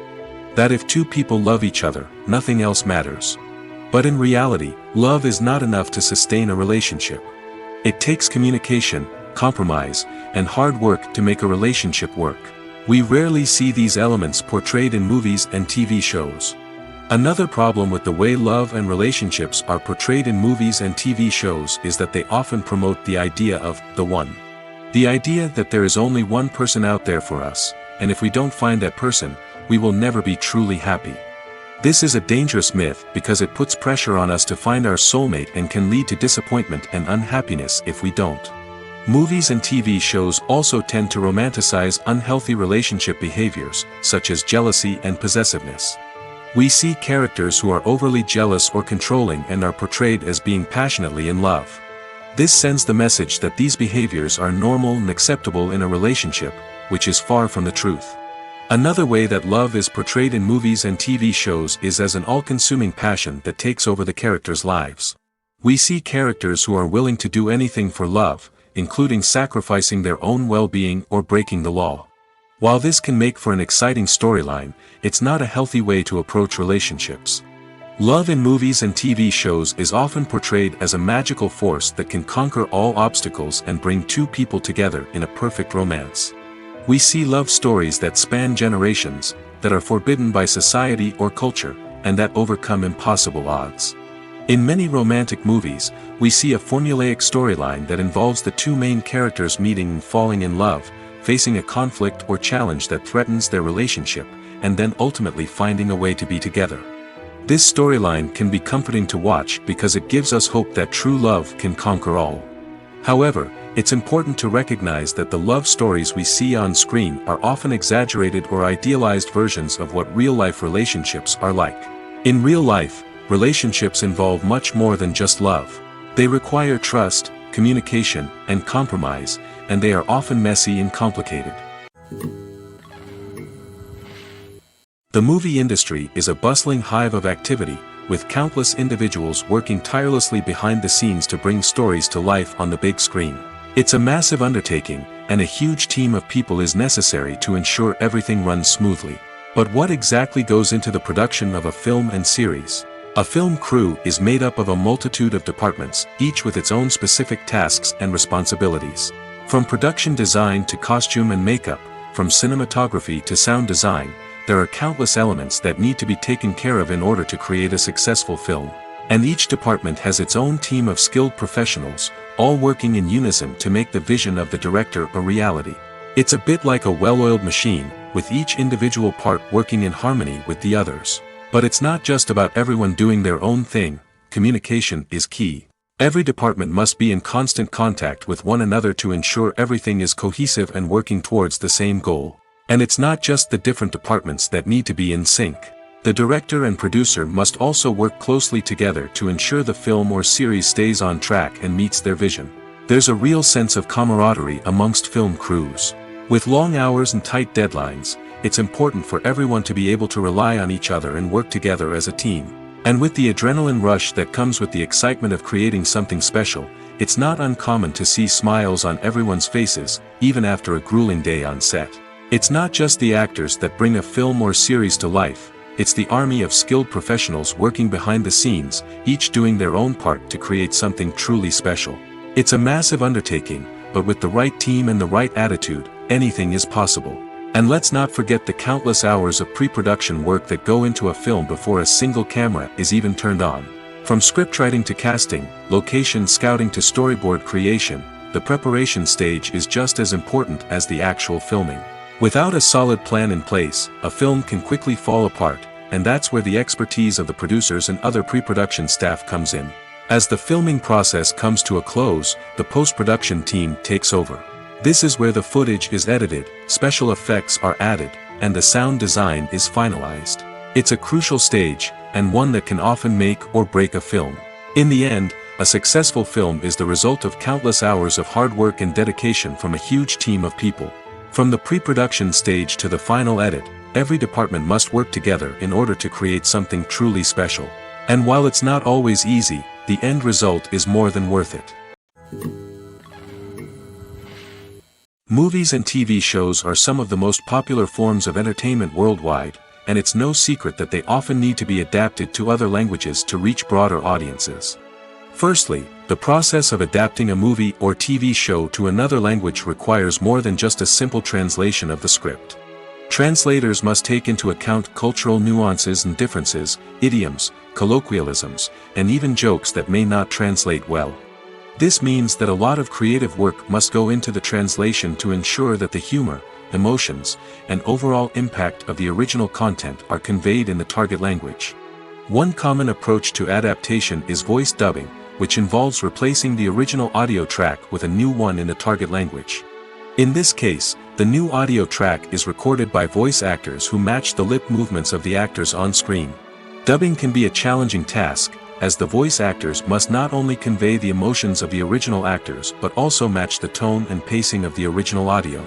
That if two people love each other, nothing else matters. But in reality, love is not enough to sustain a relationship. It takes communication, compromise, and hard work to make a relationship work. We rarely see these elements portrayed in movies and TV shows. Another problem with the way love and relationships are portrayed in movies and TV shows is that they often promote the idea of the one. The idea that there is only one person out there for us, and if we don't find that person, we will never be truly happy. This is a dangerous myth because it puts pressure on us to find our soulmate and can lead to disappointment and unhappiness if we don't. Movies and TV shows also tend to romanticize unhealthy relationship behaviors, such as jealousy and possessiveness. We see characters who are overly jealous or controlling and are portrayed as being passionately in love. This sends the message that these behaviors are normal and acceptable in a relationship, which is far from the truth. Another way that love is portrayed in movies and TV shows is as an all-consuming passion that takes over the characters' lives. We see characters who are willing to do anything for love, including sacrificing their own well-being or breaking the law. While this can make for an exciting storyline, it's not a healthy way to approach relationships. Love in movies and TV shows is often portrayed as a magical force that can conquer all obstacles and bring two people together in a perfect romance. We see love stories that span generations, that are forbidden by society or culture, and that overcome impossible odds. In many romantic movies, we see a formulaic storyline that involves the two main characters meeting and falling in love, facing a conflict or challenge that threatens their relationship, and then ultimately finding a way to be together. This storyline can be comforting to watch because it gives us hope that true love can conquer all. However, it's important to recognize that the love stories we see on screen are often exaggerated or idealized versions of what real-life relationships are like. In real life, relationships involve much more than just love. They require trust, communication, and compromise, and they are often messy and complicated. The movie industry is a bustling hive of activity, with countless individuals working tirelessly behind the scenes to bring stories to life on the big screen. It's a massive undertaking, and a huge team of people is necessary to ensure everything runs smoothly. But what exactly goes into the production of a film and series? A film crew is made up of a multitude of departments, each with its own specific tasks and responsibilities. From production design to costume and makeup, from cinematography to sound design, there are countless elements that need to be taken care of in order to create a successful film. And each department has its own team of skilled professionals, all working in unison to make the vision of the director a reality. It's a bit like a well-oiled machine, with each individual part working in harmony with the others. But it's not just about everyone doing their own thing. Communication is key. Every department must be in constant contact with one another to ensure everything is cohesive and working towards the same goal. And it's not just the different departments that need to be in sync. The director and producer must also work closely together to ensure the film or series stays on track and meets their vision. There's a real sense of camaraderie amongst film crews. With long hours and tight deadlines, it's important for everyone to be able to rely on each other and work together as a team. And with the adrenaline rush that comes with the excitement of creating something special, it's not uncommon to see smiles on everyone's faces, even after a grueling day on set. It's not just the actors that bring a film or series to life, it's the army of skilled professionals working behind the scenes, each doing their own part to create something truly special. It's a massive undertaking, but with the right team and the right attitude, anything is possible. And let's not forget the countless hours of pre-production work that go into a film before a single camera is even turned on. From scriptwriting to casting, location scouting to storyboard creation, the preparation stage is just as important as the actual filming. Without a solid plan in place, a film can quickly fall apart, and that's where the expertise of the producers and other pre-production staff comes in. As the filming process comes to a close, the post-production team takes over. This is where the footage is edited, special effects are added, and the sound design is finalized. It's a crucial stage, and one that can often make or break a film. In the end, a successful film is the result of countless hours of hard work and dedication from a huge team of people. From the pre-production stage to the final edit, every department must work together in order to create something truly special. And while it's not always easy, the end result is more than worth it. Movies and TV shows are some of the most popular forms of entertainment worldwide, and it's no secret that they often need to be adapted to other languages to reach broader audiences. Firstly, the process of adapting a movie or TV show to another language requires more than just a simple translation of the script. Translators must take into account cultural nuances and differences, idioms, colloquialisms, and even jokes that may not translate well. This means that a lot of creative work must go into the translation to ensure that the humor, emotions, and overall impact of the original content are conveyed in the target language. One common approach to adaptation is voice dubbing, which involves replacing the original audio track with a new one in the target language. In this case, the new audio track is recorded by voice actors who match the lip movements of the actors on screen. Dubbing can be a challenging task, as the voice actors must not only convey the emotions of the original actors but also match the tone and pacing of the original audio.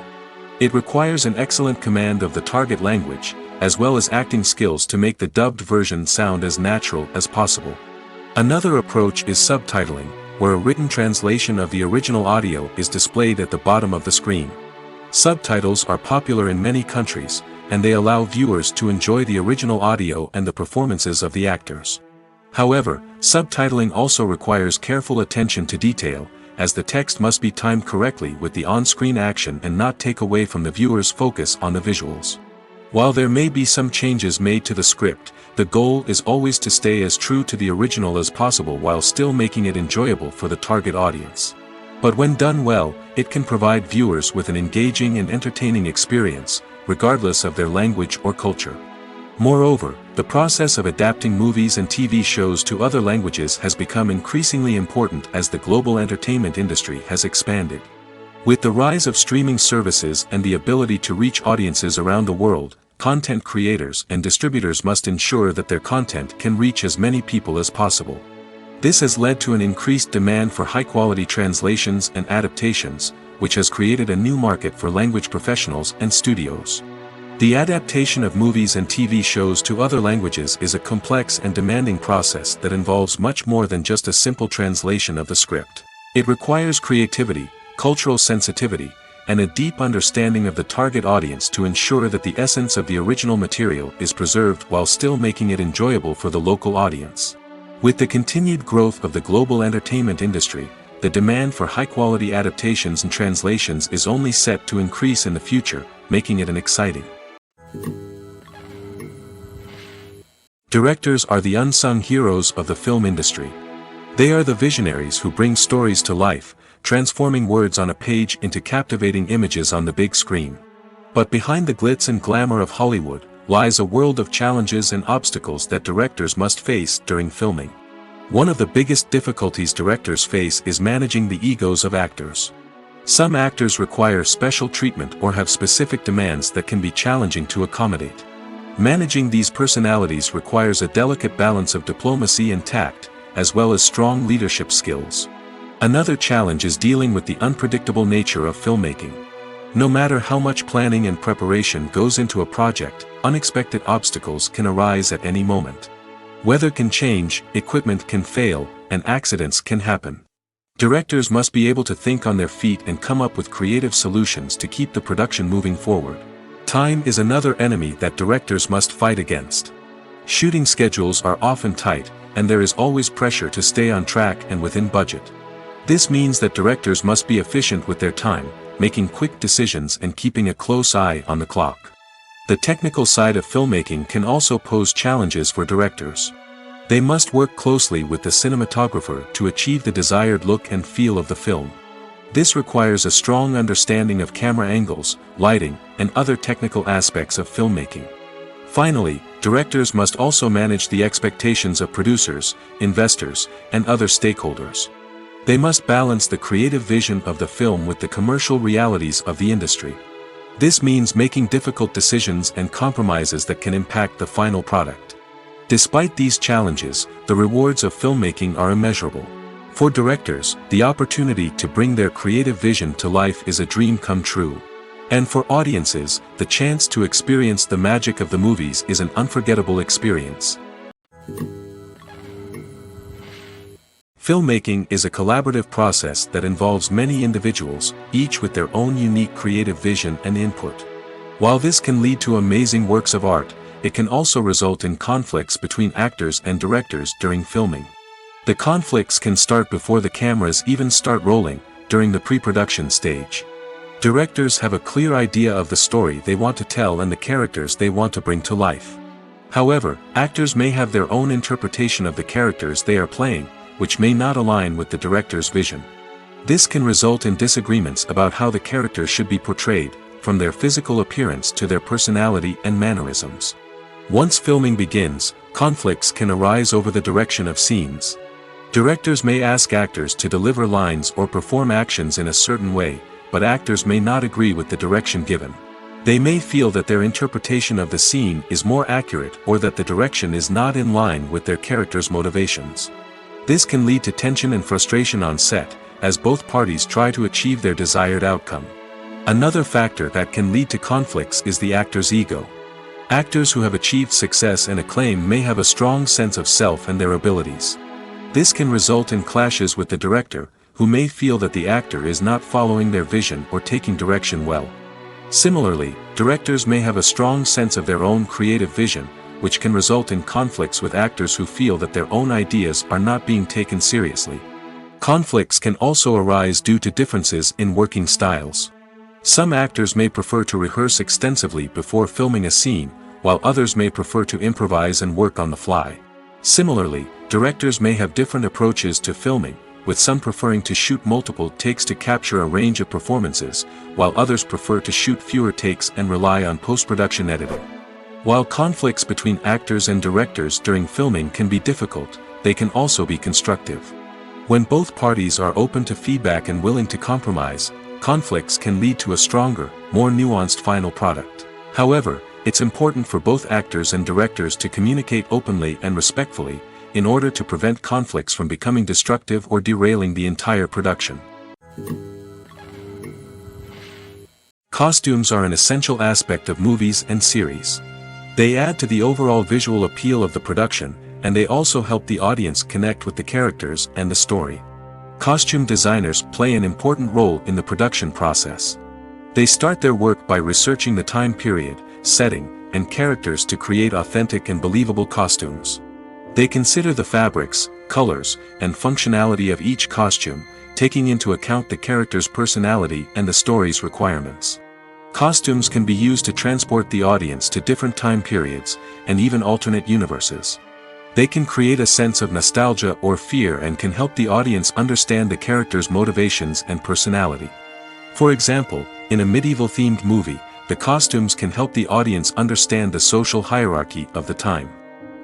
It requires an excellent command of the target language, as well as acting skills to make the dubbed version sound as natural as possible. Another approach is subtitling, where a written translation of the original audio is displayed at the bottom of the screen. Subtitles are popular in many countries, and they allow viewers to enjoy the original audio and the performances of the actors. However, subtitling also requires careful attention to detail, as the text must be timed correctly with the on-screen action and not take away from the viewer's focus on the visuals. While there may be some changes made to the script, the goal is always to stay as true to the original as possible while still making it enjoyable for the target audience. But when done well, it can provide viewers with an engaging and entertaining experience, regardless of their language or culture. Moreover, the process of adapting movies and TV shows to other languages has become increasingly important as the global entertainment industry has expanded. With the rise of streaming services and the ability to reach audiences around the world, content creators and distributors must ensure that their content can reach as many people as possible. This has led to an increased demand for high-quality translations and adaptations, which has created a new market for language professionals and studios. The adaptation of movies and TV shows to other languages is a complex and demanding process that involves much more than just a simple translation of the script. It requires creativity, cultural sensitivity, and a deep understanding of the target audience to ensure that the essence of the original material is preserved while still making it enjoyable for the local audience. With the continued growth of the global entertainment industry, the demand for high-quality adaptations and translations is only set to increase in the future, making it an exciting. Directors are the unsung heroes of the film industry. They are the visionaries who bring stories to life, transforming words on a page into captivating images on the big screen. But behind the glitz and glamour of Hollywood, lies a world of challenges and obstacles that directors must face during filming. One of the biggest difficulties directors face is managing the egos of actors. Some actors require special treatment or have specific demands that can be challenging to accommodate. Managing these personalities requires a delicate balance of diplomacy and tact, as well as strong leadership skills. Another challenge is dealing with the unpredictable nature of filmmaking. No matter how much planning and preparation goes into a project, unexpected obstacles can arise at any moment. Weather can change, equipment can fail, and accidents can happen. Directors must be able to think on their feet and come up with creative solutions to keep the production moving forward. Time is another enemy that directors must fight against. Shooting schedules are often tight, and there is always pressure to stay on track and within budget. This means that directors must be efficient with their time, making quick decisions and keeping a close eye on the clock. The technical side of filmmaking can also pose challenges for directors. They must work closely with the cinematographer to achieve the desired look and feel of the film. This requires a strong understanding of camera angles, lighting, and other technical aspects of filmmaking. Finally, directors must also manage the expectations of producers, investors, and other stakeholders. They must balance the creative vision of the film with the commercial realities of the industry. This means making difficult decisions and compromises that can impact the final product. Despite these challenges, the rewards of filmmaking are immeasurable. For directors, the opportunity to bring their creative vision to life is a dream come true. And for audiences, the chance to experience the magic of the movies is an unforgettable experience. Filmmaking is a collaborative process that involves many individuals, each with their own unique creative vision and input. While this can lead to amazing works of art, it can also result in conflicts between actors and directors during filming. The conflicts can start before the cameras even start rolling, during the pre-production stage. Directors have a clear idea of the story they want to tell and the characters they want to bring to life. However, actors may have their own interpretation of the characters they are playing, which may not align with the director's vision. This can result in disagreements about how the characters should be portrayed, from their physical appearance to their personality and mannerisms. Once filming begins, conflicts can arise over the direction of scenes. Directors may ask actors to deliver lines or perform actions in a certain way, but actors may not agree with the direction given. They may feel that their interpretation of the scene is more accurate or that the direction is not in line with their character's motivations. This can lead to tension and frustration on set, as both parties try to achieve their desired outcome. Another factor that can lead to conflicts is the actor's ego. Actors who have achieved success and acclaim may have a strong sense of self and their abilities. This can result in clashes with the director, who may feel that the actor is not following their vision or taking direction well. Similarly, directors may have a strong sense of their own creative vision, which can result in conflicts with actors who feel that their own ideas are not being taken seriously. Conflicts can also arise due to differences in working styles. Some actors may prefer to rehearse extensively before filming a scene, while others may prefer to improvise and work on the fly. Similarly, directors may have different approaches to filming, with some preferring to shoot multiple takes to capture a range of performances, while others prefer to shoot fewer takes and rely on post-production editing. While conflicts between actors and directors during filming can be difficult, they can also be constructive. When both parties are open to feedback and willing to compromise, conflicts can lead to a stronger, more nuanced final product. However, it's important for both actors and directors to communicate openly and respectfully, in order to prevent conflicts from becoming destructive or derailing the entire production. Costumes are an essential aspect of movies and series. They add to the overall visual appeal of the production, and they also help the audience connect with the characters and the story. Costume designers play an important role in the production process. They start their work by researching the time period, setting, and characters to create authentic and believable costumes. They consider the fabrics, colors, and functionality of each costume, taking into account the character's personality and the story's requirements. Costumes can be used to transport the audience to different time periods, and even alternate universes. They can create a sense of nostalgia or fear and can help the audience understand the character's motivations and personality. For example, in a medieval-themed movie, the costumes can help the audience understand the social hierarchy of the time.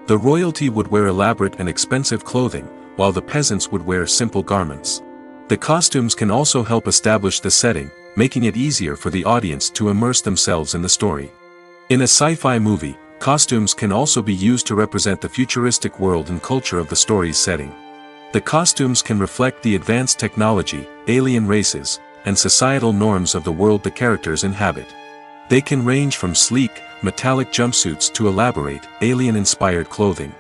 The royalty would wear elaborate and expensive clothing, while the peasants would wear simple garments. The costumes can also help establish the setting, making it easier for the audience to immerse themselves in the story. In a sci-fi movie, costumes can also be used to represent the futuristic world and culture of the story's setting. The costumes can reflect the advanced technology, alien races, and societal norms of the world the characters inhabit. They can range from sleek, metallic jumpsuits to elaborate, alien-inspired clothing.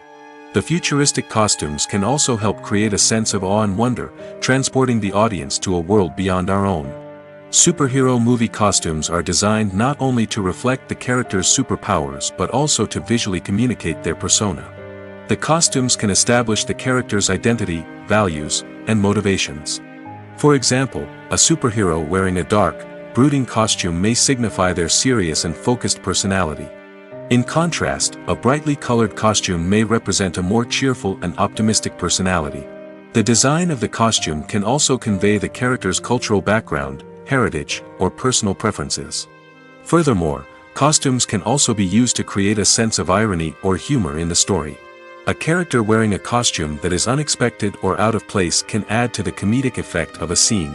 The futuristic costumes can also help create a sense of awe and wonder, transporting the audience to a world beyond our own. Superhero movie costumes are designed not only to reflect the character's superpowers but also to visually communicate their persona. The costumes can establish the character's identity, values, and motivations. For example, a superhero wearing a dark, brooding costume may signify their serious and focused personality. In contrast, a brightly colored costume may represent a more cheerful and optimistic personality. The design of the costume can also convey the character's cultural background, heritage, or personal preferences. Furthermore, costumes can also be used to create a sense of irony or humor in the story. A character wearing a costume that is unexpected or out of place can add to the comedic effect of a scene.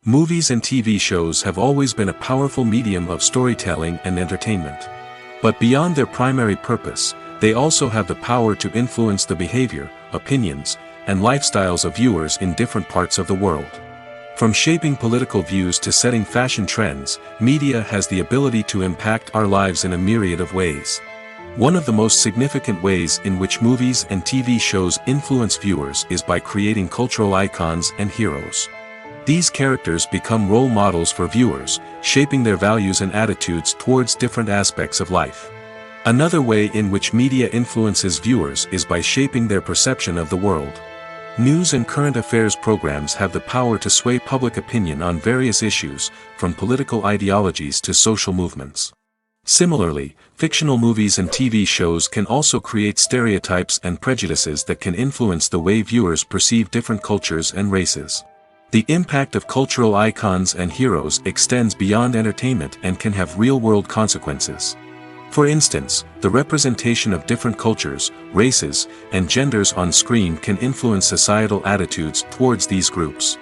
Movies and TV shows have always been a powerful medium of storytelling and entertainment. But beyond their primary purpose, they also have the power to influence the behavior, opinions, and lifestyles of viewers in different parts of the world. From shaping political views to setting fashion trends, media has the ability to impact our lives in a myriad of ways. One of the most significant ways in which movies and TV shows influence viewers is by creating cultural icons and heroes. These characters become role models for viewers, shaping their values and attitudes towards different aspects of life. Another way in which media influences viewers is by shaping their perception of the world. News and current affairs programs have the power to sway public opinion on various issues, from political ideologies to social movements. Similarly, fictional movies and TV shows can also create stereotypes and prejudices that can influence the way viewers perceive different cultures and races. The impact of cultural icons and heroes extends beyond entertainment and can have real-world consequences. For instance, the representation of different cultures, races, and genders on screen can influence societal attitudes towards these groups.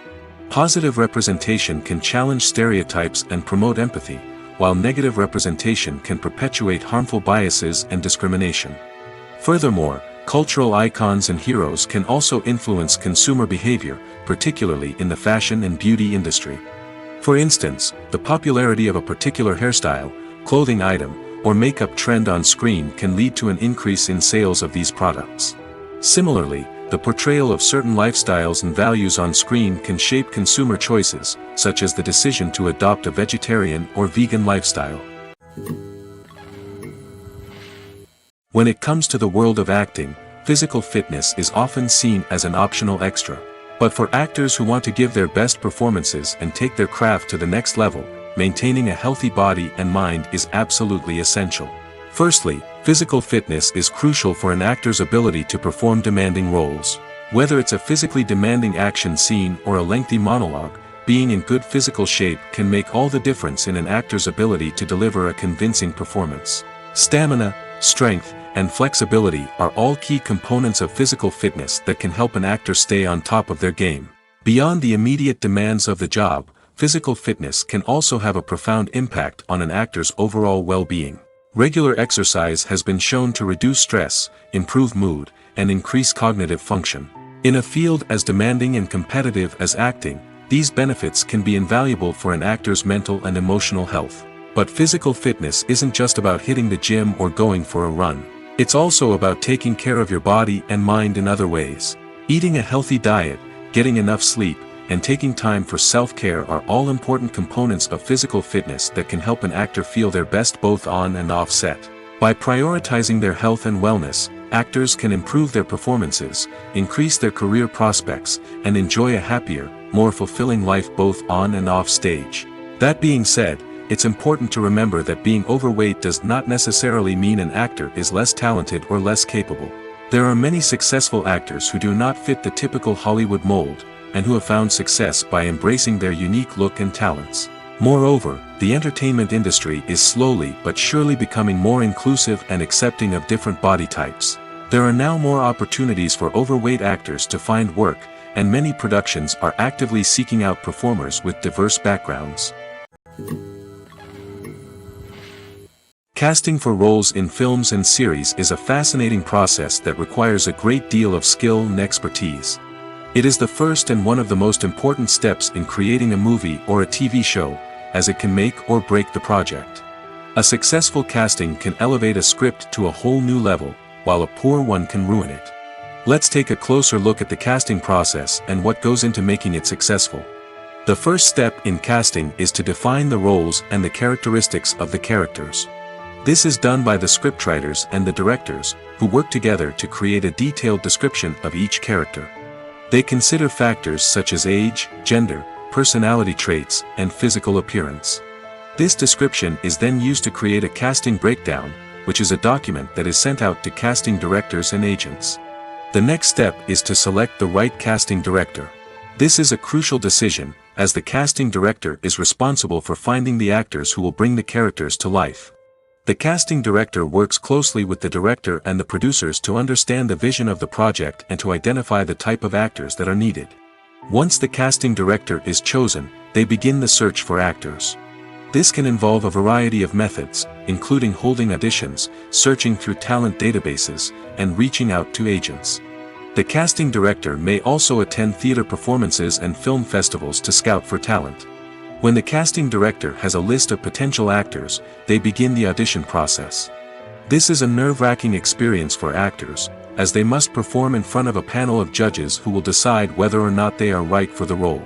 Positive representation can challenge stereotypes and promote empathy, while negative representation can perpetuate harmful biases and discrimination. Furthermore, cultural icons and heroes can also influence consumer behavior, particularly in the fashion and beauty industry. For instance, the popularity of a particular hairstyle, clothing item, or makeup trend on screen can lead to an increase in sales of these products. Similarly, the portrayal of certain lifestyles and values on screen can shape consumer choices, such as the decision to adopt a vegetarian or vegan lifestyle. When it comes to the world of acting, physical fitness is often seen as an optional extra. But for actors who want to give their best performances and take their craft to the next level, maintaining a healthy body and mind is absolutely essential. Firstly, physical fitness is crucial for an actor's ability to perform demanding roles. Whether it's a physically demanding action scene or a lengthy monologue, being in good physical shape can make all the difference in an actor's ability to deliver a convincing performance. Stamina, strength, and flexibility are all key components of physical fitness that can help an actor stay on top of their game. Beyond the immediate demands of the job, physical fitness can also have a profound impact on an actor's overall well-being. Regular exercise has been shown to reduce stress, improve mood, and increase cognitive function. In a field as demanding and competitive as acting, these benefits can be invaluable for an actor's mental and emotional health. But physical fitness isn't just about hitting the gym or going for a run. It's also about taking care of your body and mind in other ways. Eating a healthy diet, getting enough sleep, and taking time for self-care are all important components of physical fitness that can help an actor feel their best both on and off set. By prioritizing their health and wellness, actors can improve their performances, increase their career prospects, and enjoy a happier, more fulfilling life both on and off stage. That being said, it's important to remember that being overweight does not necessarily mean an actor is less talented or less capable. There are many successful actors who do not fit the typical Hollywood mold, and who have found success by embracing their unique look and talents. Moreover, the entertainment industry is slowly but surely becoming more inclusive and accepting of different body types. There are now more opportunities for overweight actors to find work, and many productions are actively seeking out performers with diverse backgrounds. Casting for roles in films and series is a fascinating process that requires a great deal of skill and expertise. It is the first and one of the most important steps in creating a movie or a TV show, as it can make or break the project. A successful casting can elevate a script to a whole new level, while a poor one can ruin it. Let's take a closer look at the casting process and what goes into making it successful. The first step in casting is to define the roles and the characteristics of the characters. This is done by the scriptwriters and the directors, who work together to create a detailed description of each character. They consider factors such as age, gender, personality traits, and physical appearance. This description is then used to create a casting breakdown, which is a document that is sent out to casting directors and agents. The next step is to select the right casting director. This is a crucial decision, as the casting director is responsible for finding the actors who will bring the characters to life. The casting director works closely with the director and the producers to understand the vision of the project and to identify the type of actors that are needed. Once the casting director is chosen, they begin the search for actors. This can involve a variety of methods, including holding auditions, searching through talent databases, and reaching out to agents. The casting director may also attend theater performances and film festivals to scout for talent. When the casting director has a list of potential actors, they begin the audition process. This is a nerve-wracking experience for actors, as they must perform in front of a panel of judges who will decide whether or not they are right for the role.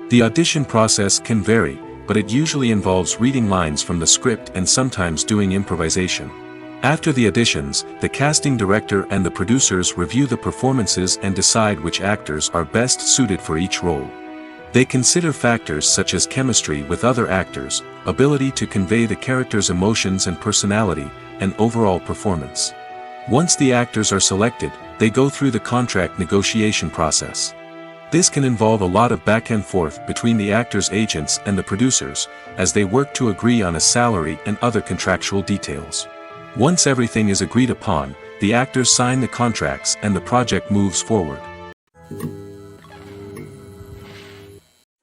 The audition process can vary, but it usually involves reading lines from the script and sometimes doing improvisation. After the auditions, the casting director and the producers review the performances and decide which actors are best suited for each role. They consider factors such as chemistry with other actors, ability to convey the character's emotions and personality, and overall performance. Once the actors are selected, they go through the contract negotiation process. This can involve a lot of back and forth between the actors' agents and the producers, as they work to agree on a salary and other contractual details. Once everything is agreed upon, the actors sign the contracts and the project moves forward.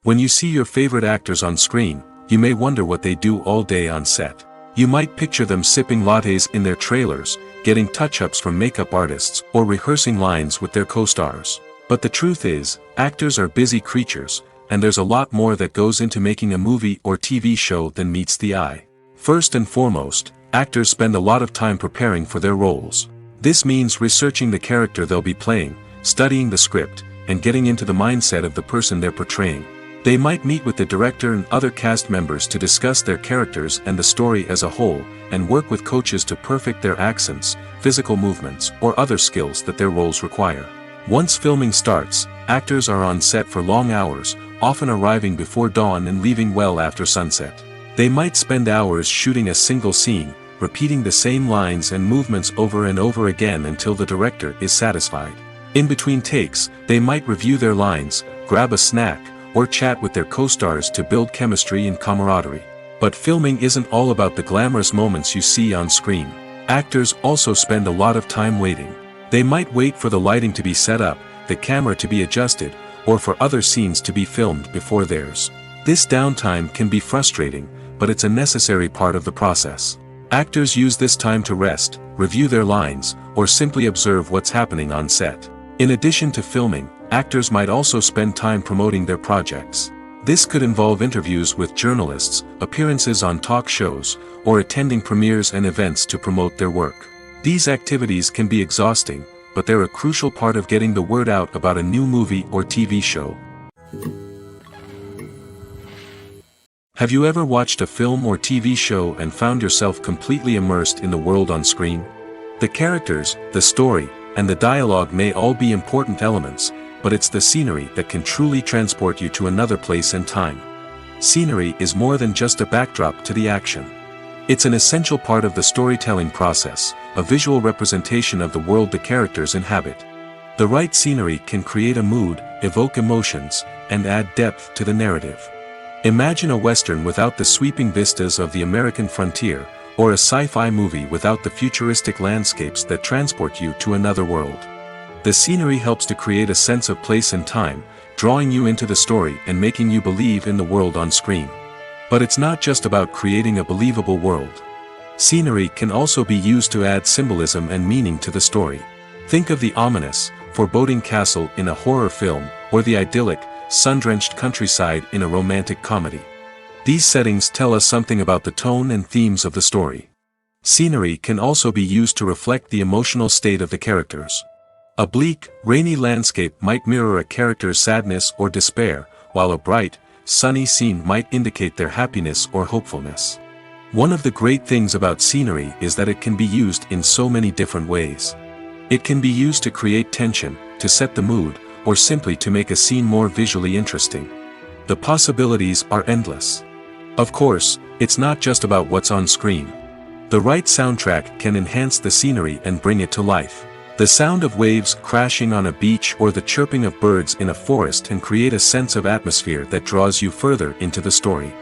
When you see your favorite actors on screen, you may wonder what they do all day on set. You might picture them sipping lattes in their trailers, getting touch-ups from makeup artists, or rehearsing lines with their co-stars. But the truth is, actors are busy creatures, and there's a lot more that goes into making a movie or TV show than meets the eye. First and foremost, actors spend a lot of time preparing for their roles. This means researching the character they'll be playing, studying the script, and getting into the mindset of the person they're portraying. They might meet with the director and other cast members to discuss their characters and the story as a whole, and work with coaches to perfect their accents, physical movements, or other skills that their roles require. Once filming starts, actors are on set for long hours, often arriving before dawn and leaving well after sunset. They might spend hours shooting a single scene, repeating the same lines and movements over and over again until the director is satisfied. In between takes, they might review their lines, grab a snack, or chat with their co-stars to build chemistry and camaraderie. But filming isn't all about the glamorous moments you see on screen. Actors also spend a lot of time waiting. They might wait for the lighting to be set up, the camera to be adjusted, or for other scenes to be filmed before theirs. This downtime can be frustrating, but it's a necessary part of the process. Actors use this time to rest, review their lines, or simply observe what's happening on set. In addition to filming, actors might also spend time promoting their projects. This could involve interviews with journalists, appearances on talk shows, or attending premieres and events to promote their work. These activities can be exhausting, but they're a crucial part of getting the word out about a new movie or TV show. Have you ever watched a film or TV show and found yourself completely immersed in the world on screen? The characters, the story, and the dialogue may all be important elements, but it's the scenery that can truly transport you to another place and time. Scenery is more than just a backdrop to the action. It's an essential part of the storytelling process, a visual representation of the world the characters inhabit. The right scenery can create a mood, evoke emotions, and add depth to the narrative. Imagine a Western without the sweeping vistas of the American frontier, or a sci-fi movie without the futuristic landscapes that transport you to another world. The scenery helps to create a sense of place and time, drawing you into the story and making you believe in the world on screen. But it's not just about creating a believable world. Scenery can also be used to add symbolism and meaning to the story. Think of the ominous, foreboding castle in a horror film, or the idyllic, sun-drenched countryside in a romantic comedy. These settings tell us something about the tone and themes of the story. Scenery can also be used to reflect the emotional state of the characters. A bleak, rainy landscape might mirror a character's sadness or despair, while a bright, sunny scene might indicate their happiness or hopefulness. One of the great things about scenery is that it can be used in so many different ways. It can be used to create tension, to set the mood, or simply to make a scene more visually interesting. The possibilities are endless. Of course, it's not just about what's on screen. The right soundtrack can enhance the scenery and bring it to life. The sound of waves crashing on a beach or the chirping of birds in a forest can create a sense of atmosphere that draws you further into the story.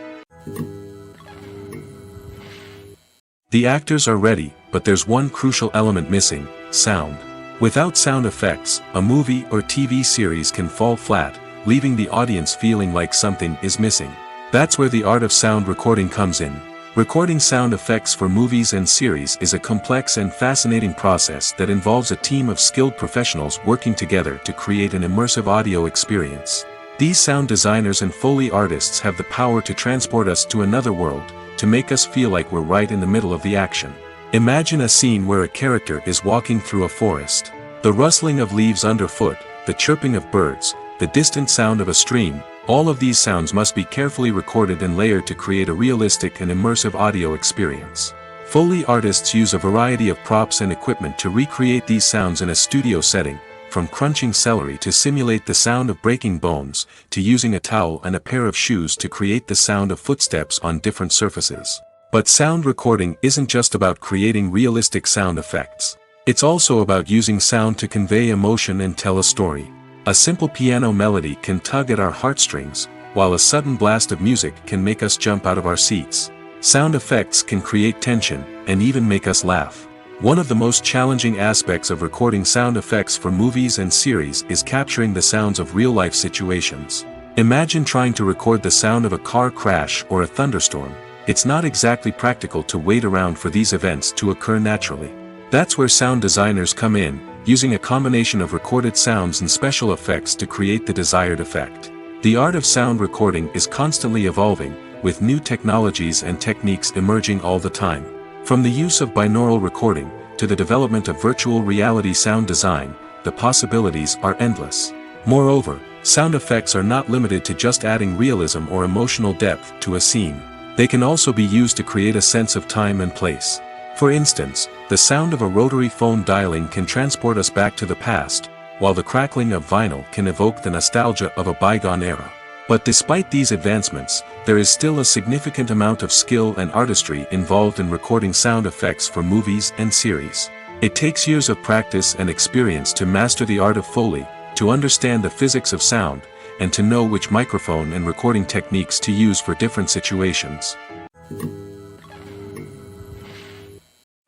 The actors are ready, but there's one crucial element missing: sound. Without sound effects, a movie or TV series can fall flat, leaving the audience feeling like something is missing. That's where the art of sound recording comes in. Recording sound effects for movies and series is a complex and fascinating process that involves a team of skilled professionals working together to create an immersive audio experience. These sound designers and Foley artists have the power to transport us to another world, to make us feel like we're right in the middle of the action. Imagine a scene where a character is walking through a forest. The rustling of leaves underfoot, the chirping of birds, the distant sound of a stream, all of these sounds must be carefully recorded and layered to create a realistic and immersive audio experience. Foley artists use a variety of props and equipment to recreate these sounds in a studio setting, from crunching celery to simulate the sound of breaking bones, to using a towel and a pair of shoes to create the sound of footsteps on different surfaces. But sound recording isn't just about creating realistic sound effects. It's also about using sound to convey emotion and tell a story. A simple piano melody can tug at our heartstrings, while a sudden blast of music can make us jump out of our seats. Sound effects can create tension, and even make us laugh. One of the most challenging aspects of recording sound effects for movies and series is capturing the sounds of real-life situations. Imagine trying to record the sound of a car crash or a thunderstorm. It's not exactly practical to wait around for these events to occur naturally. That's where sound designers come in, using a combination of recorded sounds and special effects to create the desired effect. The art of sound recording is constantly evolving, with new technologies and techniques emerging all the time. From the use of binaural recording, to the development of virtual reality sound design, the possibilities are endless. Moreover, sound effects are not limited to just adding realism or emotional depth to a scene. They can also be used to create a sense of time and place. For instance, the sound of a rotary phone dialing can transport us back to the past, while the crackling of vinyl can evoke the nostalgia of a bygone era. But despite these advancements, there is still a significant amount of skill and artistry involved in recording sound effects for movies and series. It takes years of practice and experience to master the art of Foley, to understand the physics of sound, and to know which microphone and recording techniques to use for different situations.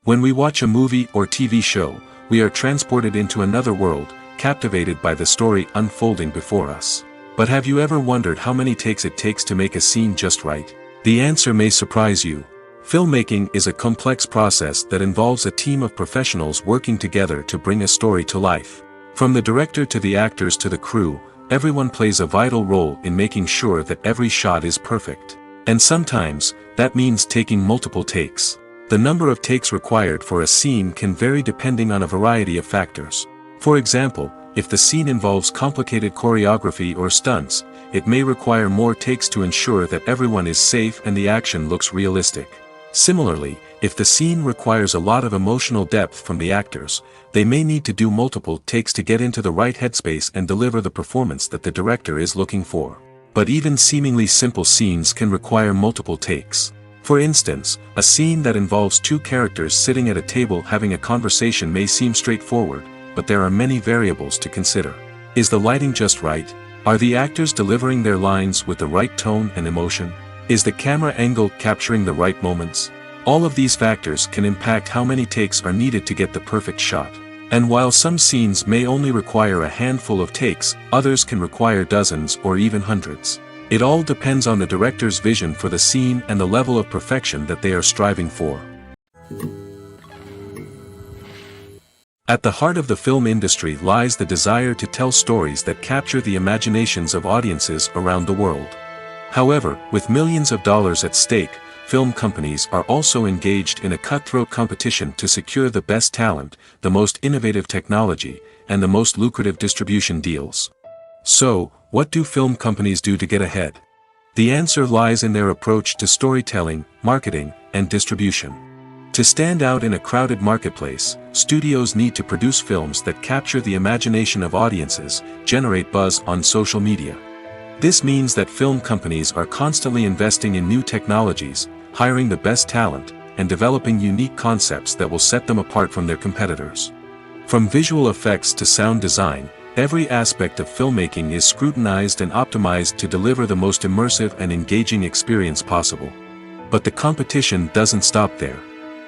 When we watch a movie or TV show, we are transported into another world, captivated by the story unfolding before us. But have you ever wondered how many takes it takes to make a scene just right? The answer may surprise you. Filmmaking is a complex process that involves a team of professionals working together to bring a story to life. From the director to the actors to the crew, everyone plays a vital role in making sure that every shot is perfect. And sometimes, that means taking multiple takes. The number of takes required for a scene can vary depending on a variety of factors. For example, if the scene involves complicated choreography or stunts, it may require more takes to ensure that everyone is safe and the action looks realistic. Similarly, if the scene requires a lot of emotional depth from the actors, they may need to do multiple takes to get into the right headspace and deliver the performance that the director is looking for. But even seemingly simple scenes can require multiple takes. For instance, a scene that involves two characters sitting at a table having a conversation may seem straightforward, but there are many variables to consider. Is the lighting just right? Are the actors delivering their lines with the right tone and emotion? Is the camera angle capturing the right moments? All of these factors can impact how many takes are needed to get the perfect shot. And while some scenes may only require a handful of takes, others can require dozens or even hundreds. It all depends on the director's vision for the scene and the level of perfection that they are striving for. At the heart of the film industry lies the desire to tell stories that capture the imaginations of audiences around the world. However, with millions of dollars at stake, film companies are also engaged in a cutthroat competition to secure the best talent, the most innovative technology, and the most lucrative distribution deals. So, what do film companies do to get ahead? The answer lies in their approach to storytelling, marketing, and distribution. To stand out in a crowded marketplace, studios need to produce films that capture the imagination of audiences, generate buzz on social media. This means that film companies are constantly investing in new technologies, hiring the best talent, and developing unique concepts that will set them apart from their competitors. From visual effects to sound design, every aspect of filmmaking is scrutinized and optimized to deliver the most immersive and engaging experience possible. But the competition doesn't stop there.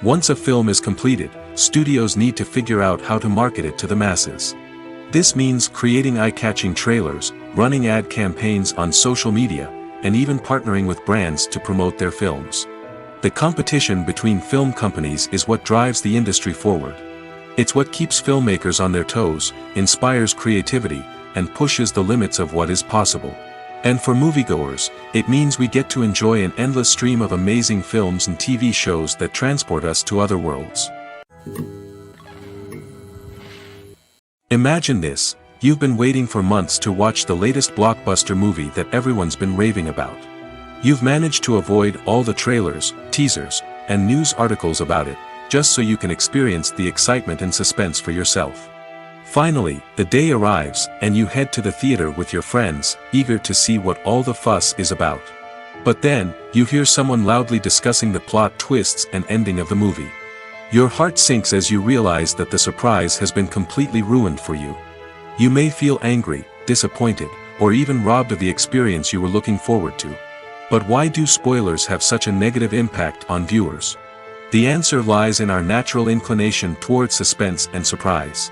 Once a film is completed, studios need to figure out how to market it to the masses. This means creating eye-catching trailers, running ad campaigns on social media, and even partnering with brands to promote their films. The competition between film companies is what drives the industry forward. It's what keeps filmmakers on their toes, inspires creativity, and pushes the limits of what is possible. And for moviegoers, it means we get to enjoy an endless stream of amazing films and TV shows that transport us to other worlds. Imagine this: you've been waiting for months to watch the latest blockbuster movie that everyone's been raving about. You've managed to avoid all the trailers, teasers, and news articles about it, just so you can experience the excitement and suspense for yourself. Finally, the day arrives, and you head to the theater with your friends, eager to see what all the fuss is about. But then, you hear someone loudly discussing the plot twists and ending of the movie. Your heart sinks as you realize that the surprise has been completely ruined for you. You may feel angry, disappointed, or even robbed of the experience you were looking forward to. But why do spoilers have such a negative impact on viewers? The answer lies in our natural inclination towards suspense and surprise.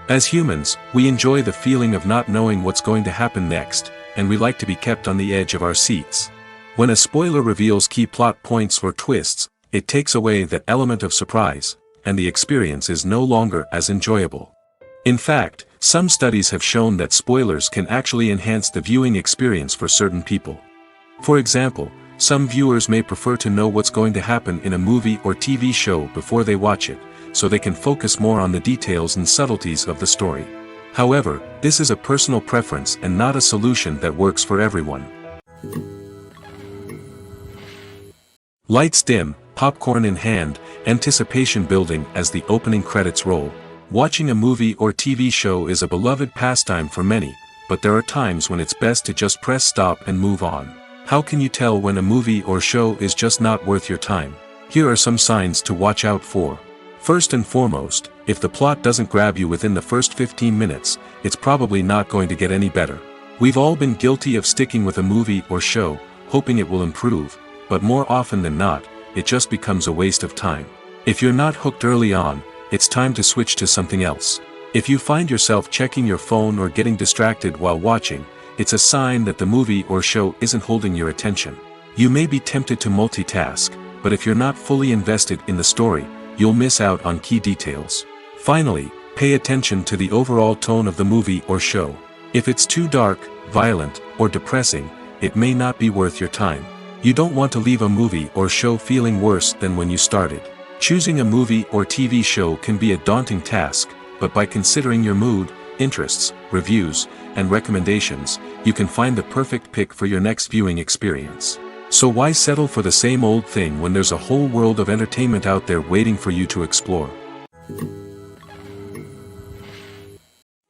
As humans, we enjoy the feeling of not knowing what's going to happen next, and we like to be kept on the edge of our seats. When a spoiler reveals key plot points or twists, it takes away that element of surprise, and the experience is no longer as enjoyable. In fact, some studies have shown that spoilers can actually enhance the viewing experience for certain people. For example, some viewers may prefer to know what's going to happen in a movie or TV show before they watch it, so they can focus more on the details and subtleties of the story. However, this is a personal preference and not a solution that works for everyone. Lights dim, popcorn in hand, anticipation building as the opening credits roll. Watching a movie or TV show is a beloved pastime for many, but there are times when it's best to just press stop and move on. How can you tell when a movie or show is just not worth your time? Here are some signs to watch out for. First and foremost, if the plot doesn't grab you within the first 15 minutes, it's probably not going to get any better. We've all been guilty of sticking with a movie or show, hoping it will improve, but more often than not, it just becomes a waste of time. If you're not hooked early on, it's time to switch to something else. If you find yourself checking your phone or getting distracted while watching, it's a sign that the movie or show isn't holding your attention. You may be tempted to multitask, but if you're not fully invested in the story, you'll miss out on key details. Finally, pay attention to the overall tone of the movie or show. If it's too dark, violent, or depressing, it may not be worth your time. You don't want to leave a movie or show feeling worse than when you started. Choosing a movie or TV show can be a daunting task, but by considering your mood, interests, reviews, and recommendations, you can find the perfect pick for your next viewing experience. So why settle for the same old thing when there's a whole world of entertainment out there waiting for you to explore?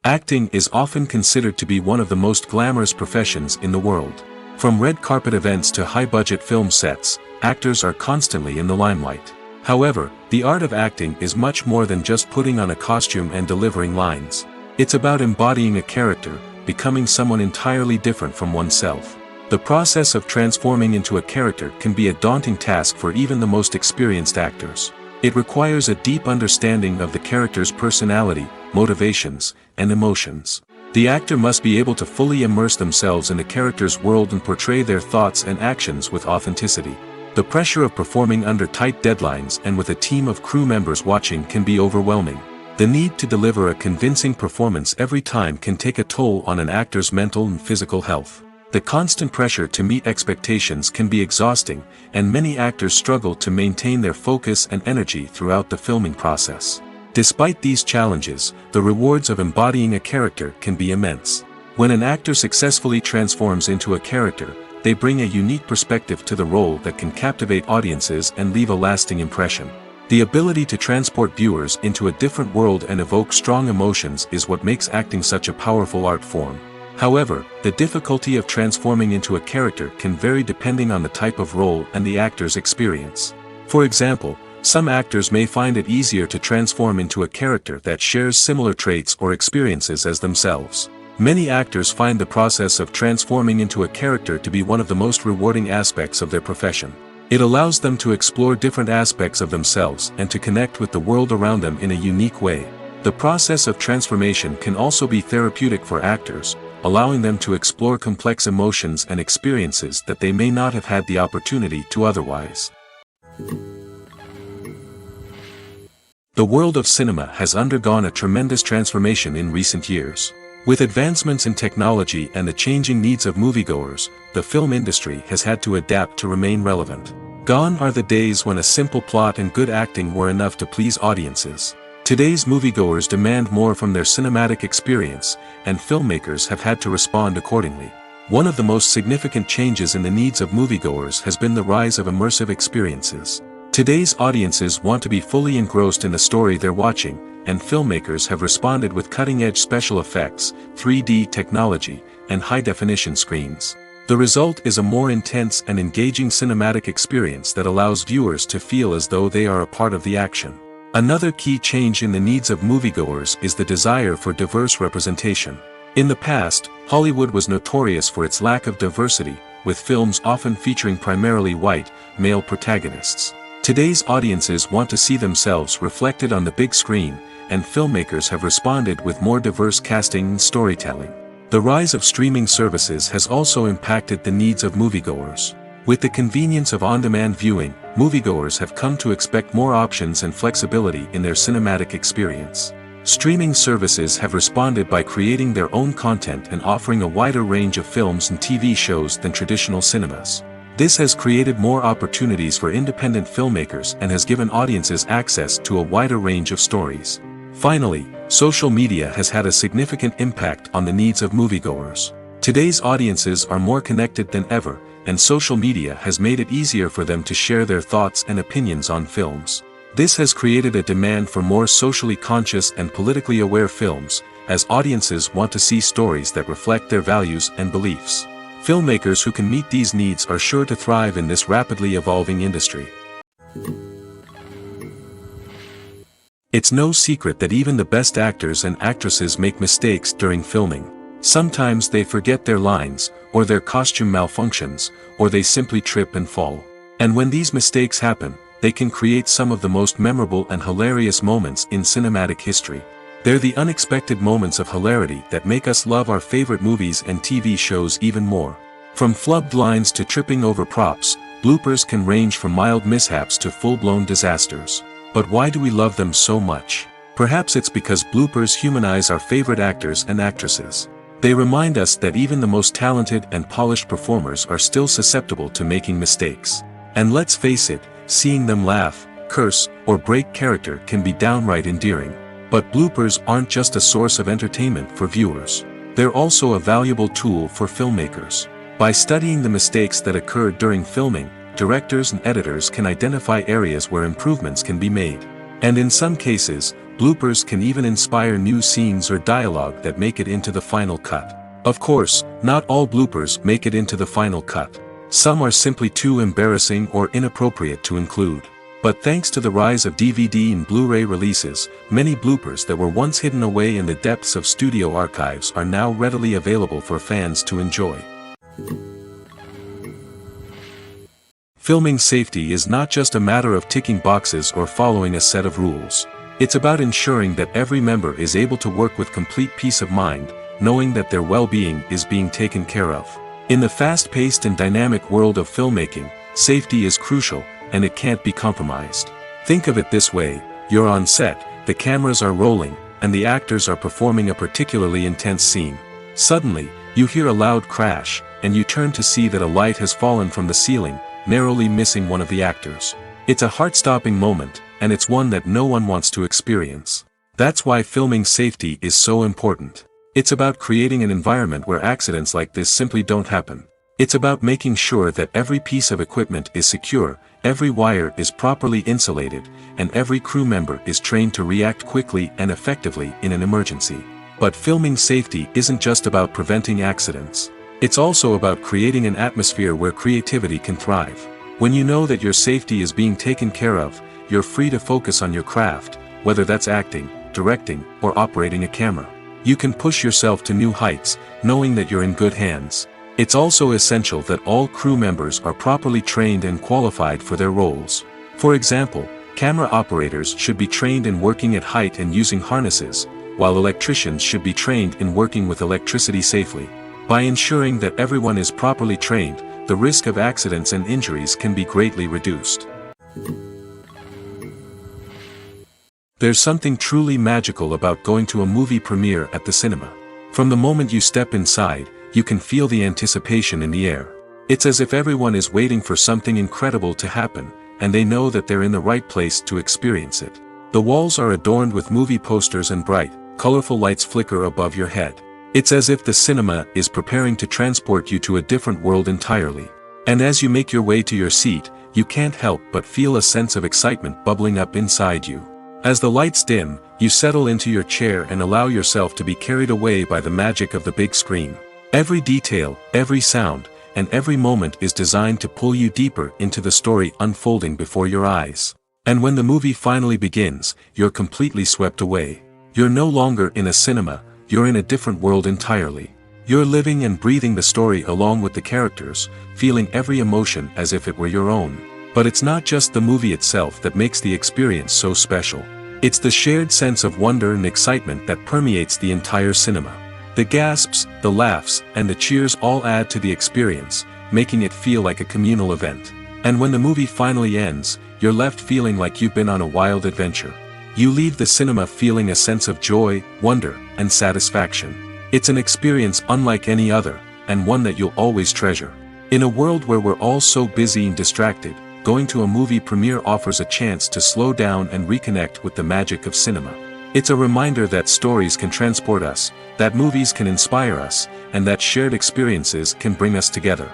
Acting is often considered to be one of the most glamorous professions in the world. From red carpet events to high-budget film sets, actors are constantly in the limelight. However, the art of acting is much more than just putting on a costume and delivering lines. It's about embodying a character, becoming someone entirely different from oneself. The process of transforming into a character can be a daunting task for even the most experienced actors. It requires a deep understanding of the character's personality, motivations, and emotions. The actor must be able to fully immerse themselves in the character's world and portray their thoughts and actions with authenticity. The pressure of performing under tight deadlines and with a team of crew members watching can be overwhelming. The need to deliver a convincing performance every time can take a toll on an actor's mental and physical health. The constant pressure to meet expectations can be exhausting, and many actors struggle to maintain their focus and energy throughout the filming process. Despite these challenges, the rewards of embodying a character can be immense. When an actor successfully transforms into a character, they bring a unique perspective to the role that can captivate audiences and leave a lasting impression. The ability to transport viewers into a different world and evoke strong emotions is what makes acting such a powerful art form. However, the difficulty of transforming into a character can vary depending on the type of role and the actor's experience. For example, some actors may find it easier to transform into a character that shares similar traits or experiences as themselves. Many actors find the process of transforming into a character to be one of the most rewarding aspects of their profession. It allows them to explore different aspects of themselves and to connect with the world around them in a unique way. The process of transformation can also be therapeutic for actors, allowing them to explore complex emotions and experiences that they may not have had the opportunity to otherwise. The world of cinema has undergone a tremendous transformation in recent years. With advancements in technology and the changing needs of moviegoers, the film industry has had to adapt to remain relevant. Gone are the days when a simple plot and good acting were enough to please audiences. Today's moviegoers demand more from their cinematic experience, and filmmakers have had to respond accordingly. One of the most significant changes in the needs of moviegoers has been the rise of immersive experiences. Today's audiences want to be fully engrossed in the story they're watching, and filmmakers have responded with cutting-edge special effects, 3D technology, and high-definition screens. The result is a more intense and engaging cinematic experience that allows viewers to feel as though they are a part of the action. Another key change in the needs of moviegoers is the desire for diverse representation. In the past, Hollywood was notorious for its lack of diversity, with films often featuring primarily white, male protagonists. Today's audiences want to see themselves reflected on the big screen, and filmmakers have responded with more diverse casting and storytelling. The rise of streaming services has also impacted the needs of moviegoers. With the convenience of on-demand viewing, moviegoers have come to expect more options and flexibility in their cinematic experience. Streaming services have responded by creating their own content and offering a wider range of films and TV shows than traditional cinemas. This has created more opportunities for independent filmmakers and has given audiences access to a wider range of stories. Finally, social media has had a significant impact on the needs of moviegoers. Today's audiences are more connected than ever, and social media has made it easier for them to share their thoughts and opinions on films. This has created a demand for more socially conscious and politically aware films, as audiences want to see stories that reflect their values and beliefs. Filmmakers who can meet these needs are sure to thrive in this rapidly evolving industry. It's no secret that even the best actors and actresses make mistakes during filming. Sometimes they forget their lines, or their costume malfunctions, or they simply trip and fall. And when these mistakes happen, they can create some of the most memorable and hilarious moments in cinematic history. They're the unexpected moments of hilarity that make us love our favorite movies and TV shows even more. From flubbed lines to tripping over props, bloopers can range from mild mishaps to full-blown disasters. But why do we love them so much? Perhaps it's because bloopers humanize our favorite actors and actresses. They remind us that even the most talented and polished performers are still susceptible to making mistakes. And let's face it, seeing them laugh, curse, or break character can be downright endearing. But bloopers aren't just a source of entertainment for viewers. They're also a valuable tool for filmmakers. By studying the mistakes that occurred during filming, directors and editors can identify areas where improvements can be made. And in some cases, bloopers can even inspire new scenes or dialogue that make it into the final cut. Of course, not all bloopers make it into the final cut. Some are simply too embarrassing or inappropriate to include. But thanks to the rise of DVD and Blu-ray releases, many bloopers that were once hidden away in the depths of studio archives are now readily available for fans to enjoy. Filming safety is not just a matter of ticking boxes or following a set of rules. It's about ensuring that every member is able to work with complete peace of mind, knowing that their well-being is being taken care of. In the fast-paced and dynamic world of filmmaking, safety is crucial, and it can't be compromised. Think of it this way: you're on set, the cameras are rolling, and the actors are performing a particularly intense scene. Suddenly, you hear a loud crash, and you turn to see that a light has fallen from the ceiling, narrowly missing one of the actors. It's a heart-stopping moment, and it's one that no one wants to experience. That's why filming safety is so important. It's about creating an environment where accidents like this simply don't happen. It's about making sure that every piece of equipment is secure, every wire is properly insulated, and every crew member is trained to react quickly and effectively in an emergency. But filming safety isn't just about preventing accidents. It's also about creating an atmosphere where creativity can thrive. When you know that your safety is being taken care of, you're free to focus on your craft, whether that's acting, directing, or operating a camera. You can push yourself to new heights, knowing that you're in good hands. It's also essential that all crew members are properly trained and qualified for their roles. For example, camera operators should be trained in working at height and using harnesses, while electricians should be trained in working with electricity safely. By ensuring that everyone is properly trained, the risk of accidents and injuries can be greatly reduced. There's something truly magical about going to a movie premiere at the cinema. From the moment you step inside, you can feel the anticipation in the air. It's as if everyone is waiting for something incredible to happen, and they know that they're in the right place to experience it. The walls are adorned with movie posters and bright, colorful lights flicker above your head. It's as if the cinema is preparing to transport you to a different world entirely. And as you make your way to your seat, you can't help but feel a sense of excitement bubbling up inside you. As the lights dim, you settle into your chair and allow yourself to be carried away by the magic of the big screen. Every detail, every sound, and every moment is designed to pull you deeper into the story unfolding before your eyes. And when the movie finally begins, you're completely swept away. You're no longer in a cinema, you're in a different world entirely. You're living and breathing the story along with the characters, feeling every emotion as if it were your own. But it's not just the movie itself that makes the experience so special. It's the shared sense of wonder and excitement that permeates the entire cinema. The gasps, the laughs, and the cheers all add to the experience, making it feel like a communal event. And when the movie finally ends, you're left feeling like you've been on a wild adventure. You leave the cinema feeling a sense of joy, wonder, and satisfaction. It's an experience unlike any other, and one that you'll always treasure. In a world where we're all so busy and distracted, going to a movie premiere offers a chance to slow down and reconnect with the magic of cinema. It's a reminder that stories can transport us, that movies can inspire us, and that shared experiences can bring us together.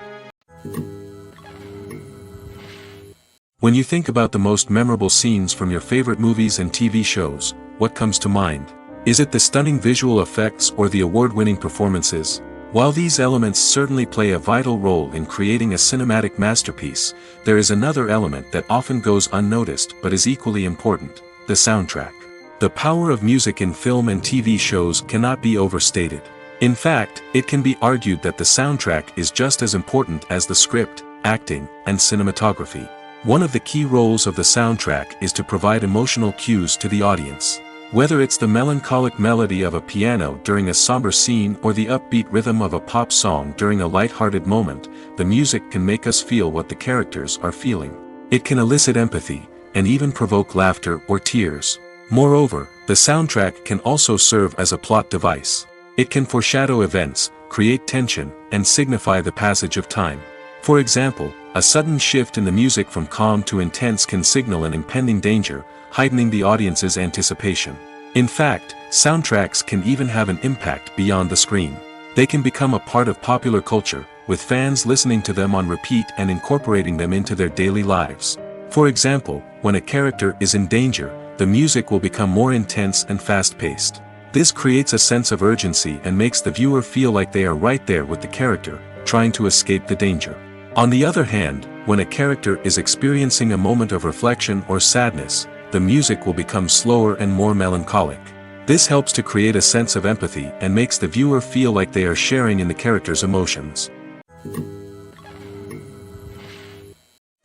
When you think about the most memorable scenes from your favorite movies and TV shows, what comes to mind? Is it the stunning visual effects or the award-winning performances? While these elements certainly play a vital role in creating a cinematic masterpiece, there is another element that often goes unnoticed but is equally important: the soundtrack. The power of music in film and TV shows cannot be overstated. In fact, it can be argued that the soundtrack is just as important as the script, acting, and cinematography. One of the key roles of the soundtrack is to provide emotional cues to the audience. Whether it's the melancholic melody of a piano during a somber scene or the upbeat rhythm of a pop song during a light-hearted moment, the music can make us feel what the characters are feeling. It can elicit empathy, and even provoke laughter or tears. Moreover, the soundtrack can also serve as a plot device. It can foreshadow events, create tension, and signify the passage of time. For example, a sudden shift in the music from calm to intense can signal an impending danger, heightening the audience's anticipation. In fact, soundtracks can even have an impact beyond the screen. They can become a part of popular culture, with fans listening to them on repeat and incorporating them into their daily lives. For example, when a character is in danger, the music will become more intense and fast-paced. This creates a sense of urgency and makes the viewer feel like they are right there with the character, trying to escape the danger. On the other hand, when a character is experiencing a moment of reflection or sadness, the music will become slower and more melancholic. This helps to create a sense of empathy and makes the viewer feel like they are sharing in the character's emotions.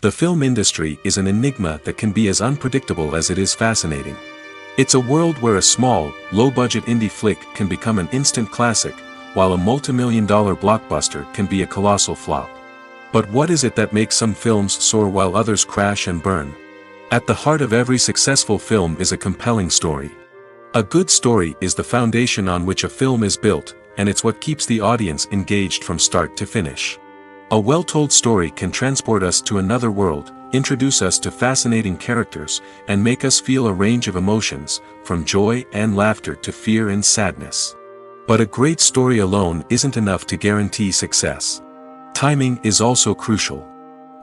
The film industry is an enigma that can be as unpredictable as it is fascinating. It's a world where a small, low-budget indie flick can become an instant classic, while a multi-million-dollar blockbuster can be a colossal flop. But what is it that makes some films soar while others crash and burn? At the heart of every successful film is a compelling story. A good story is the foundation on which a film is built, and it's what keeps the audience engaged from start to finish. A well-told story can transport us to another world, introduce us to fascinating characters, and make us feel a range of emotions, from joy and laughter to fear and sadness. But a great story alone isn't enough to guarantee success. Timing is also crucial.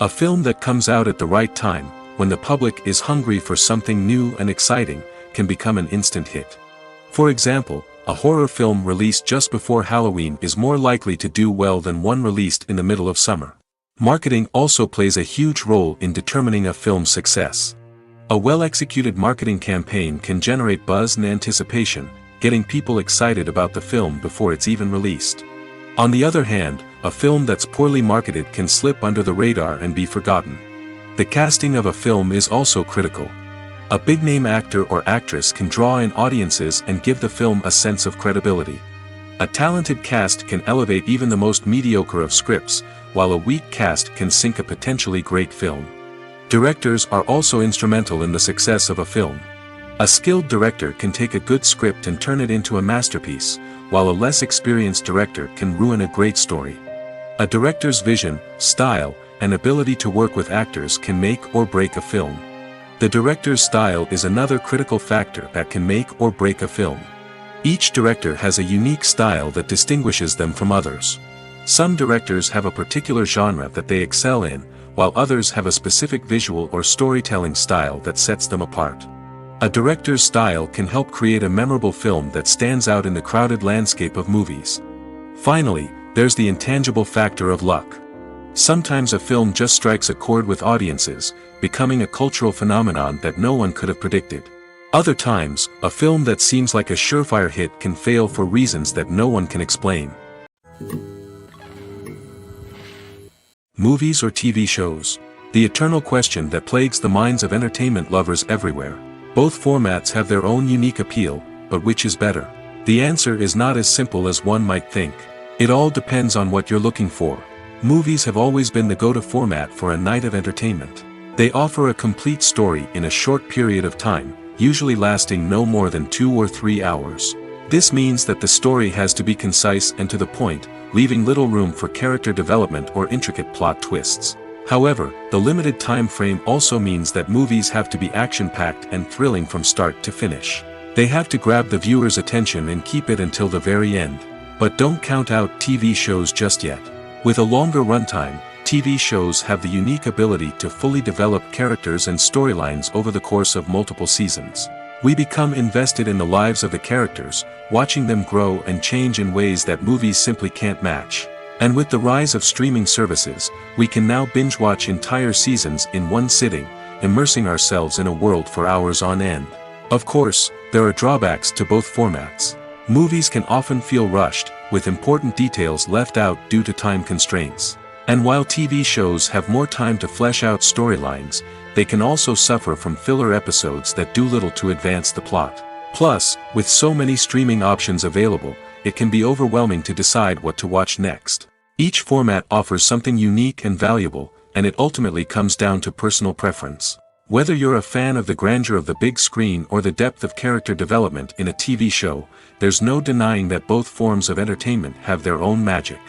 A film that comes out at the right time, when the public is hungry for something new and exciting, can become an instant hit. For example, a horror film released just before Halloween is more likely to do well than one released in the middle of summer. Marketing also plays a huge role in determining a film's success. A well-executed marketing campaign can generate buzz and anticipation, getting people excited about the film before it's even released. On the other hand, a film that's poorly marketed can slip under the radar and be forgotten. The casting of a film is also critical. A big-name actor or actress can draw in audiences and give the film a sense of credibility. A talented cast can elevate even the most mediocre of scripts, while a weak cast can sink a potentially great film. Directors are also instrumental in the success of a film. A skilled director can take a good script and turn it into a masterpiece, while a less experienced director can ruin a great story. A director's vision, style, and ability to work with actors can make or break a film. The director's style is another critical factor that can make or break a film. Each director has a unique style that distinguishes them from others. Some directors have a particular genre that they excel in, while others have a specific visual or storytelling style that sets them apart. A director's style can help create a memorable film that stands out in the crowded landscape of movies. Finally, there's the intangible factor of luck. Sometimes a film just strikes a chord with audiences, becoming a cultural phenomenon that no one could have predicted. Other times, a film that seems like a surefire hit can fail for reasons that no one can explain. Movies or TV shows? The eternal question that plagues the minds of entertainment lovers everywhere. Both formats have their own unique appeal, but which is better? The answer is not as simple as one might think. It all depends on what you're looking for. Movies have always been the go-to format for a night of entertainment. They offer a complete story in a short period of time, usually lasting no more than 2 or 3 hours. This means that the story has to be concise and to the point, leaving little room for character development or intricate plot twists. However, the limited time frame also means that movies have to be action-packed and thrilling from start to finish. They have to grab the viewer's attention and keep it until the very end. But don't count out TV shows just yet. With a longer runtime, TV shows have the unique ability to fully develop characters and storylines over the course of multiple seasons. We become invested in the lives of the characters, watching them grow and change in ways that movies simply can't match. And with the rise of streaming services, we can now binge-watch entire seasons in one sitting, immersing ourselves in a world for hours on end. Of course, there are drawbacks to both formats. Movies can often feel rushed, with important details left out due to time constraints. And while TV shows have more time to flesh out storylines, they can also suffer from filler episodes that do little to advance the plot. Plus, with so many streaming options available, it can be overwhelming to decide what to watch next. Each format offers something unique and valuable, and it ultimately comes down to personal preference. Whether you're a fan of the grandeur of the big screen or the depth of character development in a TV show, there's no denying that both forms of entertainment have their own magic.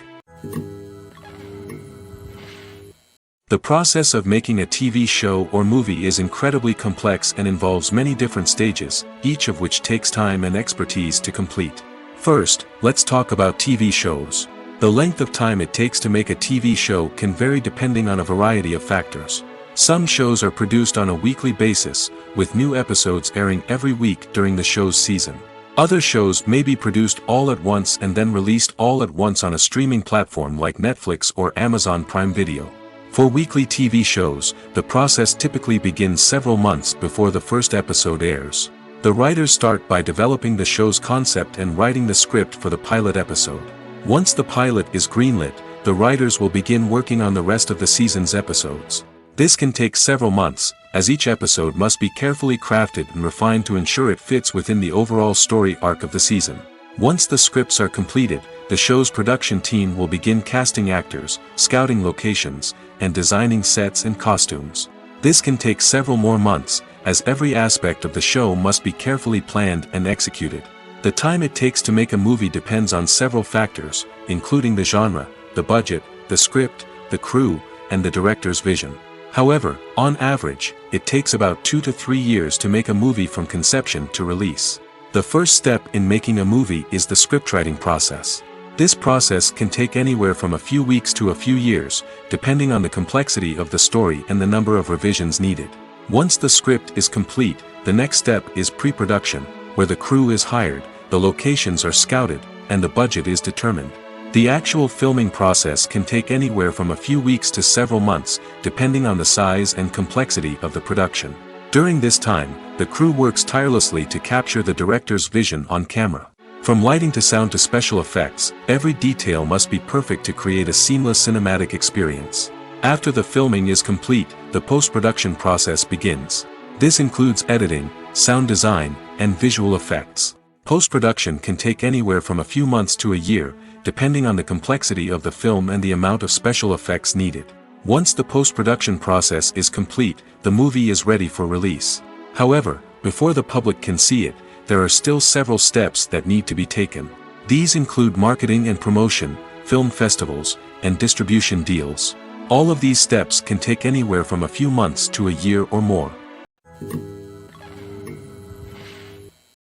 The process of making a TV show or movie is incredibly complex and involves many different stages, each of which takes time and expertise to complete. First, let's talk about TV shows. The length of time it takes to make a TV show can vary depending on a variety of factors. Some shows are produced on a weekly basis, with new episodes airing every week during the show's season. Other shows may be produced all at once and then released all at once on a streaming platform like Netflix or Amazon Prime Video. For weekly TV shows, the process typically begins several months before the first episode airs. The writers start by developing the show's concept and writing the script for the pilot episode. Once the pilot is greenlit, the writers will begin working on the rest of the season's episodes. This can take several months, as each episode must be carefully crafted and refined to ensure it fits within the overall story arc of the season. Once the scripts are completed, the show's production team will begin casting actors, scouting locations, and designing sets and costumes. This can take several more months, as every aspect of the show must be carefully planned and executed. The time it takes to make a movie depends on several factors, including the genre, the budget, the script, the crew, and the director's vision. However, on average, it takes about 2 to 3 years to make a movie from conception to release. The first step in making a movie is the scriptwriting process. This process can take anywhere from a few weeks to a few years, depending on the complexity of the story and the number of revisions needed. Once the script is complete, the next step is pre-production, where the crew is hired, the locations are scouted, and the budget is determined. The actual filming process can take anywhere from a few weeks to several months, depending on the size and complexity of the production. During this time, the crew works tirelessly to capture the director's vision on camera. From lighting to sound to special effects, every detail must be perfect to create a seamless cinematic experience. After the filming is complete, the post-production process begins. This includes editing, sound design, and visual effects. Post-production can take anywhere from a few months to a year, depending on the complexity of the film and the amount of special effects needed. Once the post-production process is complete, the movie is ready for release. However, before the public can see it, there are still several steps that need to be taken. These include marketing and promotion, film festivals, and distribution deals. All of these steps can take anywhere from a few months to a year or more.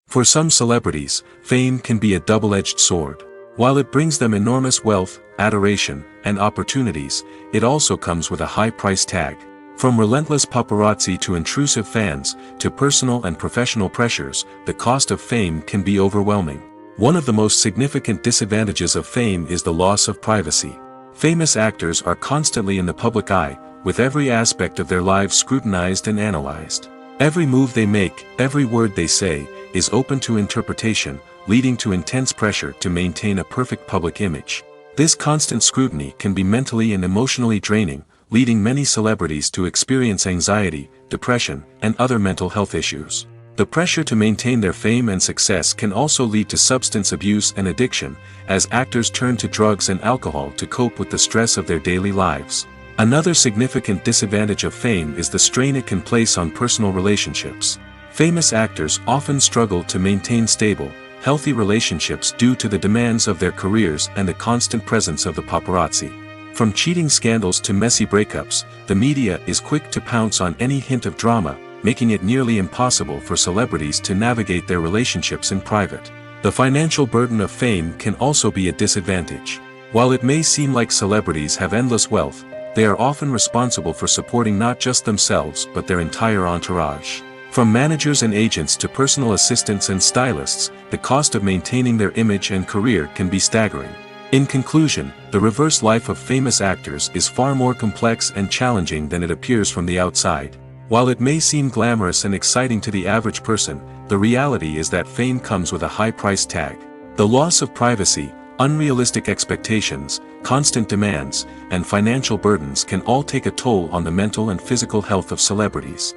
For some celebrities, fame can be a double-edged sword. While it brings them enormous wealth, adoration, and opportunities, it also comes with a high price tag. From relentless paparazzi to intrusive fans, to personal and professional pressures, the cost of fame can be overwhelming. One of the most significant disadvantages of fame is the loss of privacy. Famous actors are constantly in the public eye, with every aspect of their lives scrutinized and analyzed. Every move they make, every word they say, is open to interpretation, leading to intense pressure to maintain a perfect public image. This constant scrutiny can be mentally and emotionally draining, leading many celebrities to experience anxiety, depression, and other mental health issues. The pressure to maintain their fame and success can also lead to substance abuse and addiction, as actors turn to drugs and alcohol to cope with the stress of their daily lives. Another significant disadvantage of fame is the strain it can place on personal relationships. Famous actors often struggle to maintain stable, healthy relationships due to the demands of their careers and the constant presence of the paparazzi. From cheating scandals to messy breakups, the media is quick to pounce on any hint of drama, making it nearly impossible for celebrities to navigate their relationships in private. The financial burden of fame can also be a disadvantage. While it may seem like celebrities have endless wealth, they are often responsible for supporting not just themselves but their entire entourage. From managers and agents to personal assistants and stylists, the cost of maintaining their image and career can be staggering. In conclusion, the reverse life of famous actors is far more complex and challenging than it appears from the outside. While it may seem glamorous and exciting to the average person, the reality is that fame comes with a high price tag. The loss of privacy, unrealistic expectations, constant demands, and financial burdens can all take a toll on the mental and physical health of celebrities.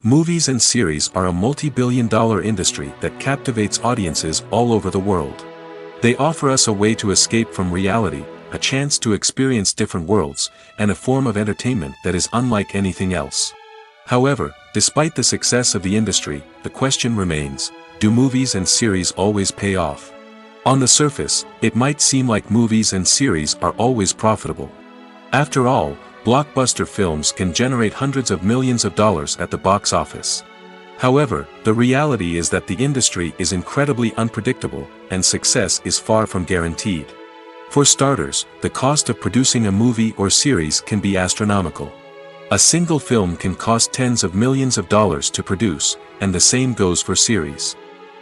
Movies and series are a multi-billion-dollar industry that captivates audiences all over the world. They offer us a way to escape from reality, a chance to experience different worlds, and a form of entertainment that is unlike anything else. However, despite the success of the industry, the question remains, do movies and series always pay off? On the surface, it might seem like movies and series are always profitable. After all, blockbuster films can generate hundreds of millions of dollars at the box office. However, the reality is that the industry is incredibly unpredictable, and success is far from guaranteed. For starters, the cost of producing a movie or series can be astronomical. A single film can cost tens of millions of dollars to produce, and the same goes for series.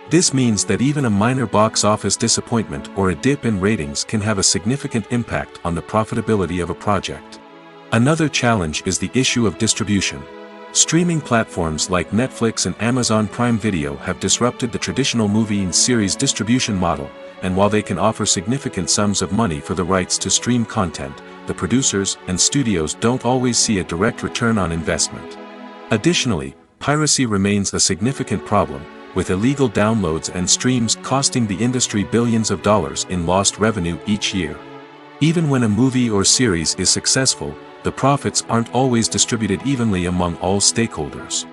This means that even a minor box office disappointment or a dip in ratings can have a significant impact on the profitability of a project. Another challenge is the issue of distribution. Streaming platforms like Netflix and Amazon Prime Video have disrupted the traditional movie and series distribution model, and while they can offer significant sums of money for the rights to stream content, the producers and studios don't always see a direct return on investment. Additionally, piracy remains a significant problem, with illegal downloads and streams costing the industry billions of dollars in lost revenue each year. Even when a movie or series is successful, the profits aren't always distributed evenly among all stakeholders.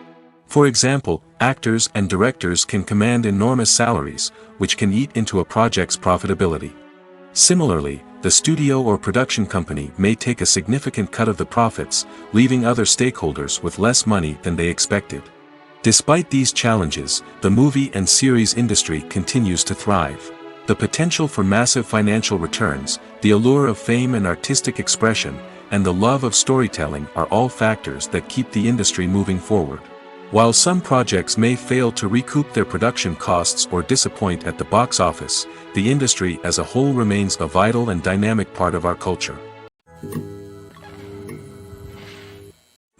For example, actors and directors can command enormous salaries, which can eat into a project's profitability. Similarly, the studio or production company may take a significant cut of the profits, leaving other stakeholders with less money than they expected. Despite these challenges, the movie and series industry continues to thrive. The potential for massive financial returns, the allure of fame and artistic expression, and the love of storytelling are all factors that keep the industry moving forward. While some projects may fail to recoup their production costs or disappoint at the box office, the industry as a whole remains a vital and dynamic part of our culture.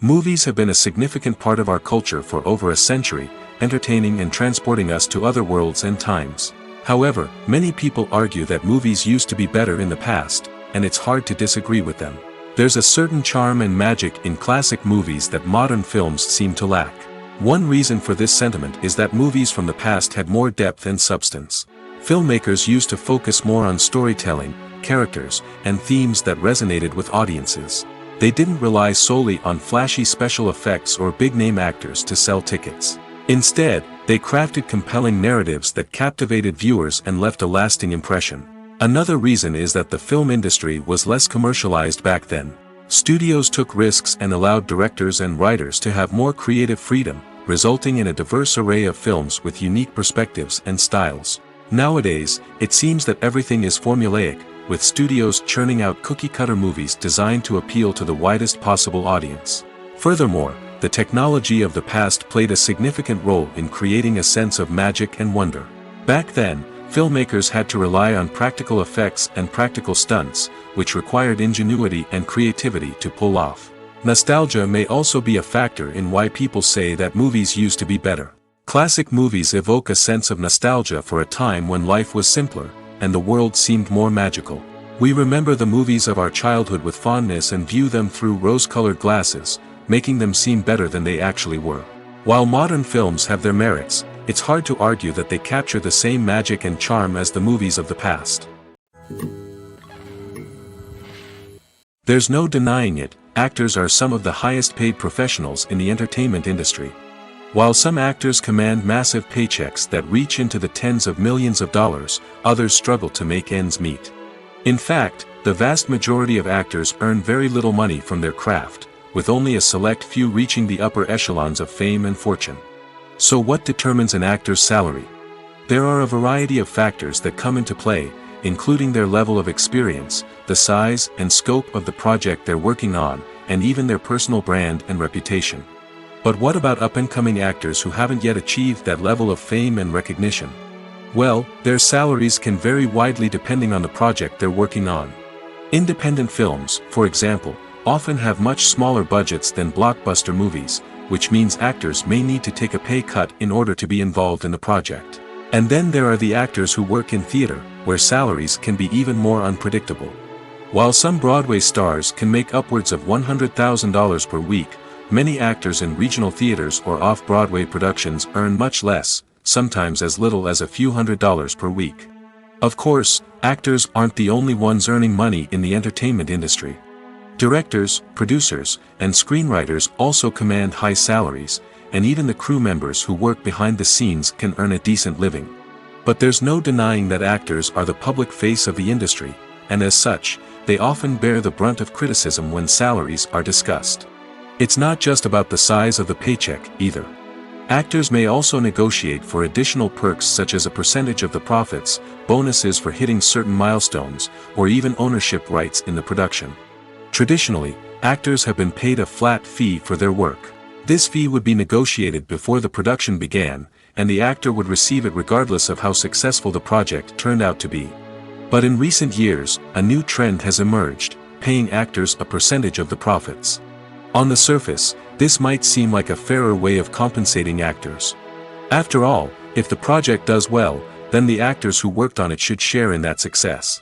Movies have been a significant part of our culture for over a century, entertaining and transporting us to other worlds and times. However, many people argue that movies used to be better in the past, and it's hard to disagree with them. There's a certain charm and magic in classic movies that modern films seem to lack. One reason for this sentiment is that movies from the past had more depth and substance. Filmmakers used to focus more on storytelling, characters, and themes that resonated with audiences. They didn't rely solely on flashy special effects or big-name actors to sell tickets. Instead, they crafted compelling narratives that captivated viewers and left a lasting impression. Another reason is that the film industry was less commercialized back then. Studios took risks and allowed directors and writers to have more creative freedom, resulting in a diverse array of films with unique perspectives and styles. Nowadays, it seems that everything is formulaic, with studios churning out cookie-cutter movies designed to appeal to the widest possible audience. Furthermore, the technology of the past played a significant role in creating a sense of magic and wonder. Back then, filmmakers had to rely on practical effects and practical stunts, which required ingenuity and creativity to pull off. Nostalgia may also be a factor in why people say that movies used to be better. Classic movies evoke a sense of nostalgia for a time when life was simpler, and the world seemed more magical. We remember the movies of our childhood with fondness and view them through rose-colored glasses, making them seem better than they actually were. While modern films have their merits, it's hard to argue that they capture the same magic and charm as the movies of the past. There's no denying it, actors are some of the highest-paid professionals in the entertainment industry. While some actors command massive paychecks that reach into the tens of millions of dollars, others struggle to make ends meet. In fact, the vast majority of actors earn very little money from their craft, with only a select few reaching the upper echelons of fame and fortune. So what determines an actor's salary? There are a variety of factors that come into play, including their level of experience, the size and scope of the project they're working on, and even their personal brand and reputation. But what about up-and-coming actors who haven't yet achieved that level of fame and recognition? Well, their salaries can vary widely depending on the project they're working on. Independent films, for example, often have much smaller budgets than blockbuster movies, which means actors may need to take a pay cut in order to be involved in the project. And then there are the actors who work in theater, where salaries can be even more unpredictable. While some Broadway stars can make upwards of $100,000 per week, many actors in regional theaters or off-Broadway productions earn much less, sometimes as little as a few $100s per week. Of course, actors aren't the only ones earning money in the entertainment industry. Directors, producers, and screenwriters also command high salaries, and even the crew members who work behind the scenes can earn a decent living. But there's no denying that actors are the public face of the industry, and as such, they often bear the brunt of criticism when salaries are discussed. It's not just about the size of the paycheck, either. Actors may also negotiate for additional perks such as a percentage of the profits, bonuses for hitting certain milestones, or even ownership rights in the production. Traditionally, actors have been paid a flat fee for their work. This fee would be negotiated before the production began, and the actor would receive it regardless of how successful the project turned out to be. But in recent years, a new trend has emerged, paying actors a percentage of the profits. On the surface, this might seem like a fairer way of compensating actors. After all, if the project does well, then the actors who worked on it should share in that success.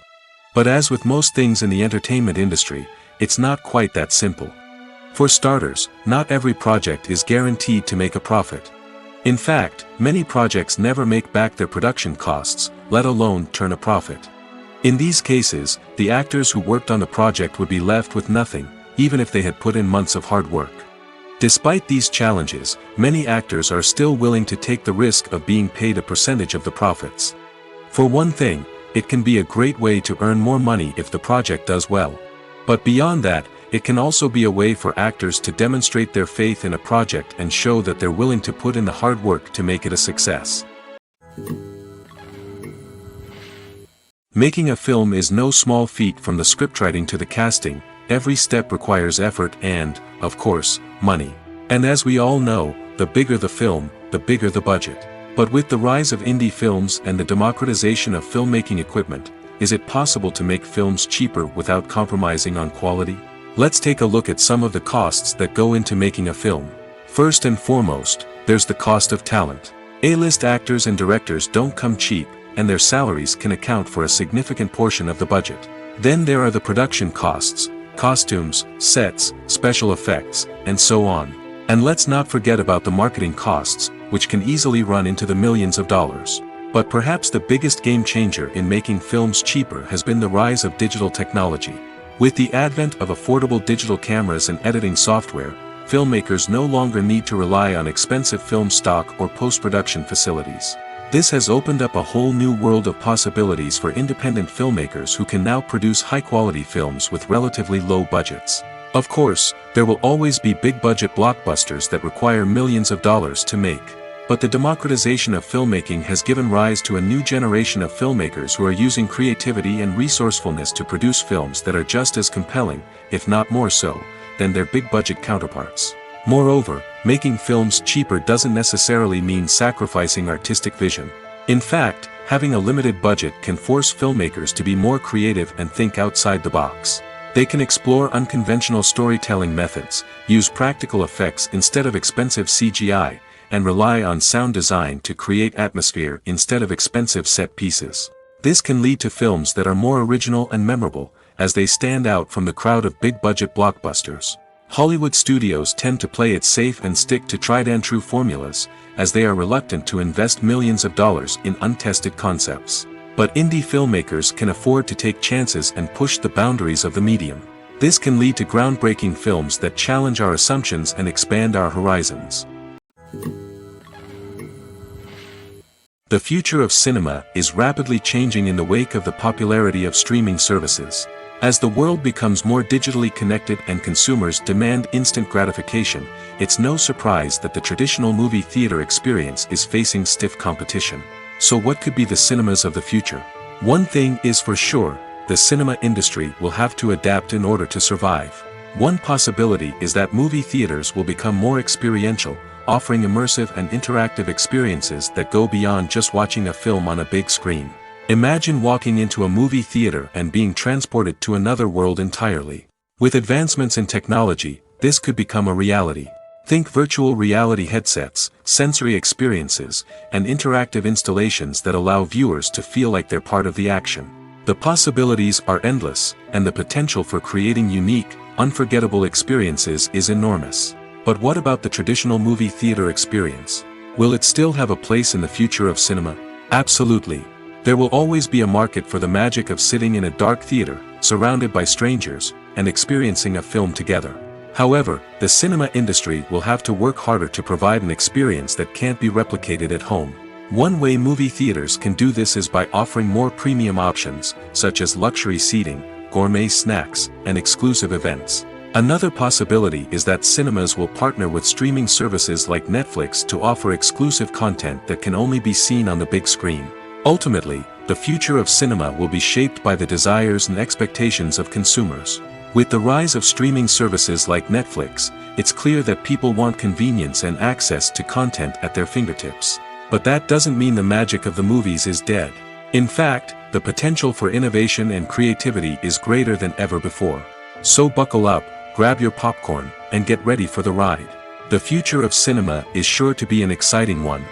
But as with most things in the entertainment industry, it's not quite that simple. For starters, not every project is guaranteed to make a profit. In fact, many projects never make back their production costs, let alone turn a profit. In these cases, the actors who worked on the project would be left with nothing, even if they had put in months of hard work. Despite these challenges, many actors are still willing to take the risk of being paid a percentage of the profits. For one thing, it can be a great way to earn more money if the project does well. But beyond that, it can also be a way for actors to demonstrate their faith in a project and show that they're willing to put in the hard work to make it a success. Making a film is no small feat. From the scriptwriting to the casting, every step requires effort and, of course, money. And as we all know, the bigger the film, the bigger the budget. But with the rise of indie films and the democratization of filmmaking equipment, is it possible to make films cheaper without compromising on quality? Let's take a look at some of the costs that go into making a film. First and foremost, there's the cost of talent. A-list actors and directors don't come cheap, and their salaries can account for a significant portion of the budget. Then there are the production costs, costumes, sets, special effects, and so on. And let's not forget about the marketing costs, which can easily run into the millions of dollars. But perhaps the biggest game changer in making films cheaper has been the rise of digital technology. With the advent of affordable digital cameras and editing software, filmmakers no longer need to rely on expensive film stock or post-production facilities. This has opened up a whole new world of possibilities for independent filmmakers who can now produce high-quality films with relatively low budgets. Of course, there will always be big-budget blockbusters that require millions of dollars to make. But the democratization of filmmaking has given rise to a new generation of filmmakers who are using creativity and resourcefulness to produce films that are just as compelling, if not more so, than their big-budget counterparts. Moreover, making films cheaper doesn't necessarily mean sacrificing artistic vision. In fact, having a limited budget can force filmmakers to be more creative and think outside the box. They can explore unconventional storytelling methods, use practical effects instead of expensive CGI, and rely on sound design to create atmosphere instead of expensive set pieces. This can lead to films that are more original and memorable, as they stand out from the crowd of big-budget blockbusters. Hollywood studios tend to play it safe and stick to tried-and-true formulas, as they are reluctant to invest millions of dollars in untested concepts. But indie filmmakers can afford to take chances and push the boundaries of the medium. This can lead to groundbreaking films that challenge our assumptions and expand our horizons. The future of cinema is rapidly changing in the wake of the popularity of streaming services. As the world becomes more digitally connected and consumers demand instant gratification, it's no surprise that the traditional movie theater experience is facing stiff competition. So what could be the cinemas of the future? One thing is for sure, the cinema industry will have to adapt in order to survive. One possibility is that movie theaters will become more experiential, offering immersive and interactive experiences that go beyond just watching a film on a big screen. Imagine walking into a movie theater and being transported to another world entirely. With advancements in technology, this could become a reality. Think virtual reality headsets, sensory experiences, and interactive installations that allow viewers to feel like they're part of the action. The possibilities are endless, and the potential for creating unique, unforgettable experiences is enormous. But what about the traditional movie theater experience? Will it still have a place in the future of cinema? Absolutely. There will always be a market for the magic of sitting in a dark theater, surrounded by strangers, and experiencing a film together. However, the cinema industry will have to work harder to provide an experience that can't be replicated at home. One way movie theaters can do this is by offering more premium options, such as luxury seating, gourmet snacks, and exclusive events. Another possibility is that cinemas will partner with streaming services like Netflix to offer exclusive content that can only be seen on the big screen. Ultimately, the future of cinema will be shaped by the desires and expectations of consumers. With the rise of streaming services like Netflix, it's clear that people want convenience and access to content at their fingertips. But that doesn't mean the magic of the movies is dead. In fact, the potential for innovation and creativity is greater than ever before. So buckle up, grab your popcorn, and get ready for the ride. The future of cinema is sure to be an exciting one.